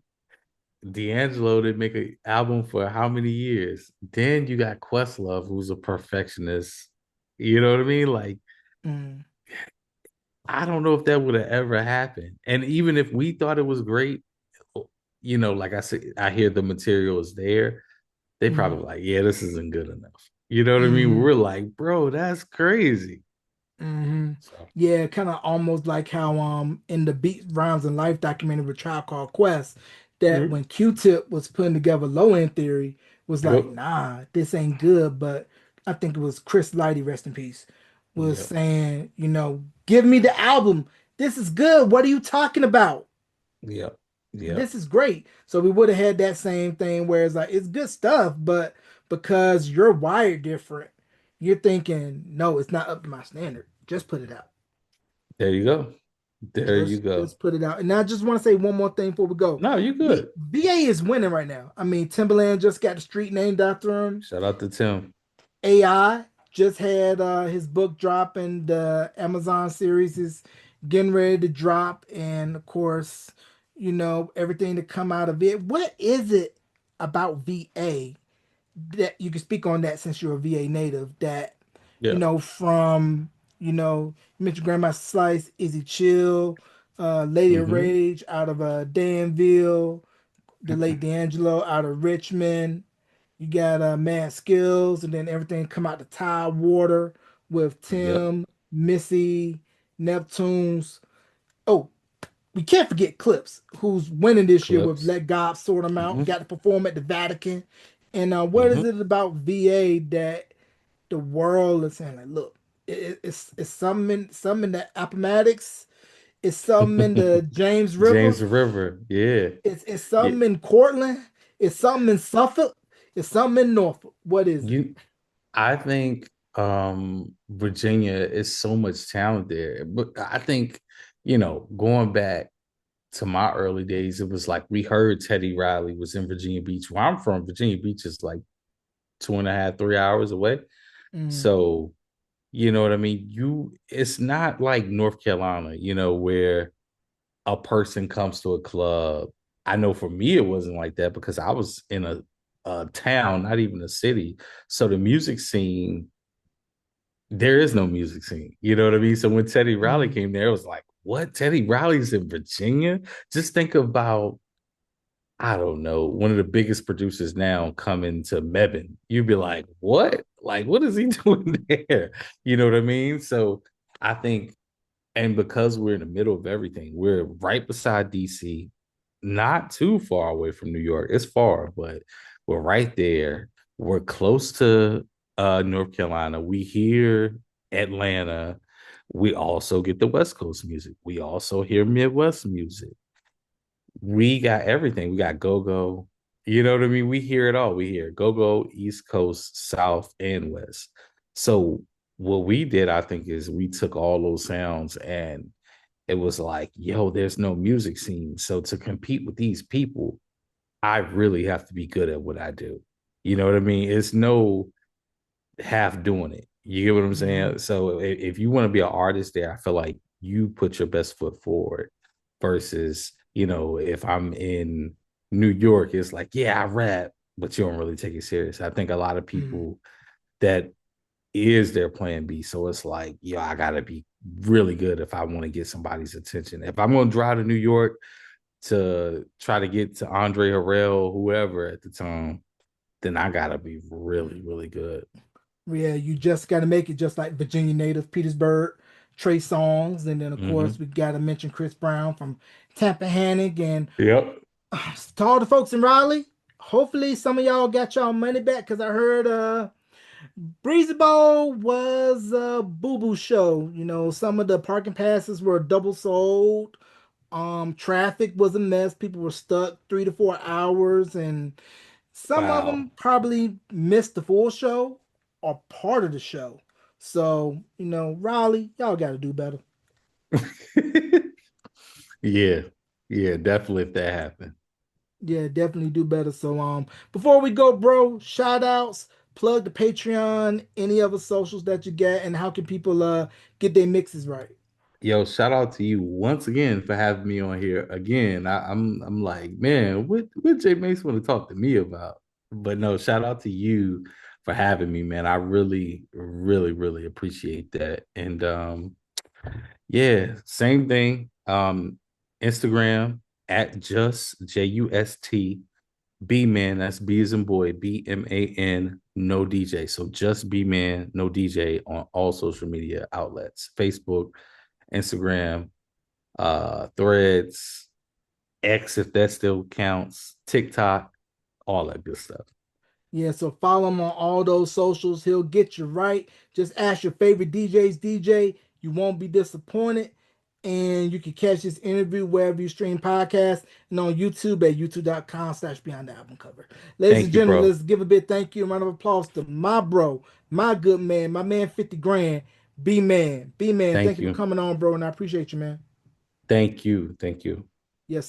[SPEAKER 2] D'Angelo did make an album for how many years? Then you got Questlove, who's a perfectionist. You know what I mean? Like,
[SPEAKER 1] Mm,
[SPEAKER 2] I don't know if that would have ever happened. And even if we thought it was great, like I said, I hear the material is there. They
[SPEAKER 1] mm,
[SPEAKER 2] probably like, yeah, this isn't good enough. You know what I mean?
[SPEAKER 1] mm.
[SPEAKER 2] We're like, bro, that's crazy.
[SPEAKER 1] Hmm.
[SPEAKER 2] So,
[SPEAKER 1] Yeah, kind of almost like how in the Beat Rhymes and Life documentary with Tribe Called Quest, that
[SPEAKER 2] mhm.
[SPEAKER 1] when Q-Tip was putting together Low End Theory, was like,
[SPEAKER 2] Yep.
[SPEAKER 1] nah, this ain't good. But I think it was Chris Lighty, rest in peace, was
[SPEAKER 2] Yep.
[SPEAKER 1] saying, give me the album. This is good. What are you talking about?
[SPEAKER 2] Yep. Yep.
[SPEAKER 1] This is great. So we would have had that same thing where it's like it's good stuff, but because you're wired different, you're thinking, no, it's not up to my standard. Just put it out.
[SPEAKER 2] There you go. There you go.
[SPEAKER 1] Just put it out. And I just want to say one more thing before we go.
[SPEAKER 2] No, you good.
[SPEAKER 1] VA is winning right now. I mean, Timberland just got the street named after him.
[SPEAKER 2] Shout out to Tim.
[SPEAKER 1] AI just had his book drop, and the Amazon series is getting ready to drop. And of course, everything to come out of it. What is it about VA that you can speak on that since you're a VA native that
[SPEAKER 2] Yeah.
[SPEAKER 1] from you mentioned Grandmaster Slice, Izzy Chill, Lady of
[SPEAKER 2] Hmm.
[SPEAKER 1] Rage out of Danville, the late D'Angelo out of Richmond. You got Mad Skills, and then everything come out the Tide Water with
[SPEAKER 2] Yep.
[SPEAKER 1] Tim, Missy, Neptunes. Oh, we can't forget Clips, who's winning this year with
[SPEAKER 2] Clips.
[SPEAKER 1] Let God Sort Him Out.
[SPEAKER 2] Hmm.
[SPEAKER 1] Got to perform at the Vatican. And what is
[SPEAKER 2] Hmm.
[SPEAKER 1] it about VA that the world is saying, like, look, it's some in the Appomattox, it's some in the James River,
[SPEAKER 2] James River. Yeah.
[SPEAKER 1] it's
[SPEAKER 2] Yeah.
[SPEAKER 1] some in Cortland, it's some in Suffolk, it's some in Norfolk. What is it?
[SPEAKER 2] You I think Virginia is so much talent there. But I think, going back to my early days, it was like we heard Teddy Riley was in Virginia Beach. Where I'm from, Virginia Beach is like 2.5, 3 hours away.
[SPEAKER 1] Mm,
[SPEAKER 2] So, you know what I mean? It's not like North Carolina, where a person comes to a club. I know for me, it wasn't like that because I was in a town, not even a city. So the music scene, there is no music scene. You know what I mean? So when Teddy Riley
[SPEAKER 1] mm,
[SPEAKER 2] came there, it was like, what? Teddy Riley's in Virginia? Just think about, I don't know, one of the biggest producers now coming to Mebane. You'd be like, what? Like, what is he doing there? You know what I mean? So I think, and because we're in the middle of everything, we're right beside DC, not too far away from New York. It's far, but we're right there. We're close to North Carolina. We hear Atlanta. We also get the West Coast music. We also hear Midwest music. We got everything. We got go go. You know what I mean? We hear it all. We hear go go, East Coast, South, and West. So what we did, I think, is we took all those sounds and it was like, yo, there's no music scene. So to compete with these people, I really have to be good at what I do. You know what I mean? It's no half doing it. You get what I'm
[SPEAKER 1] mm.
[SPEAKER 2] saying? So if you want to be an artist there, I feel like you put your best foot forward versus, if I'm in New York, it's like, yeah, I rap, but you don't really take it serious. I think a lot of
[SPEAKER 1] Mm.
[SPEAKER 2] people that is their plan B. So it's like, yo, I gotta be really good if I want to get somebody's attention. If I'm gonna drive to New York to try to get to Andre Harrell, whoever at the time, then I gotta be really, really good.
[SPEAKER 1] Yeah, you just got to make it just like Virginia native Petersburg, Trey Songs, and then of course
[SPEAKER 2] Mm-hmm.
[SPEAKER 1] we got to mention Chris Brown from Tappahannock, and
[SPEAKER 2] Yep.
[SPEAKER 1] to all the folks in Raleigh. Hopefully, some of y'all got y'all money back because I heard Breezy Bowl was a boo boo show. You know, some of the parking passes were double sold. Traffic was a mess. People were stuck 3 to 4 hours, and some of
[SPEAKER 2] Wow.
[SPEAKER 1] them probably missed the full show or part of the show. So, Raleigh, y'all got to do better.
[SPEAKER 2] Yeah. Yeah, definitely if that happened.
[SPEAKER 1] Yeah, definitely do better. So, before we go, bro, shout outs, plug the Patreon, any other socials that you get, and how can people get their mixes right?
[SPEAKER 2] Yo, shout out to you once again for having me on here again. I'm like, man, what Jay Mason want to talk to me about? But no, shout out to you for having me, man. I really, really, really appreciate that. And yeah, same thing. Instagram at just B man. That's B as in boy, BMAN, no DJ. So just B man, no DJ on all social media outlets, Facebook, Instagram, Threads, X if that still counts, TikTok, all that good stuff.
[SPEAKER 1] Yeah, so follow him on all those socials. He'll get you right. Just ask your favorite DJ's DJ. You won't be disappointed. And you can catch this interview wherever you stream podcasts and on YouTube at youtube.com/beyond the album cover. Ladies and
[SPEAKER 2] Thank you,
[SPEAKER 1] gentlemen,
[SPEAKER 2] bro.
[SPEAKER 1] let's give a big thank you and round of applause to my bro, my good man, my man 50 grand, B man. B man, thank
[SPEAKER 2] Thank
[SPEAKER 1] you for
[SPEAKER 2] you.
[SPEAKER 1] coming on, bro, and I appreciate you, man.
[SPEAKER 2] Thank you. Thank you.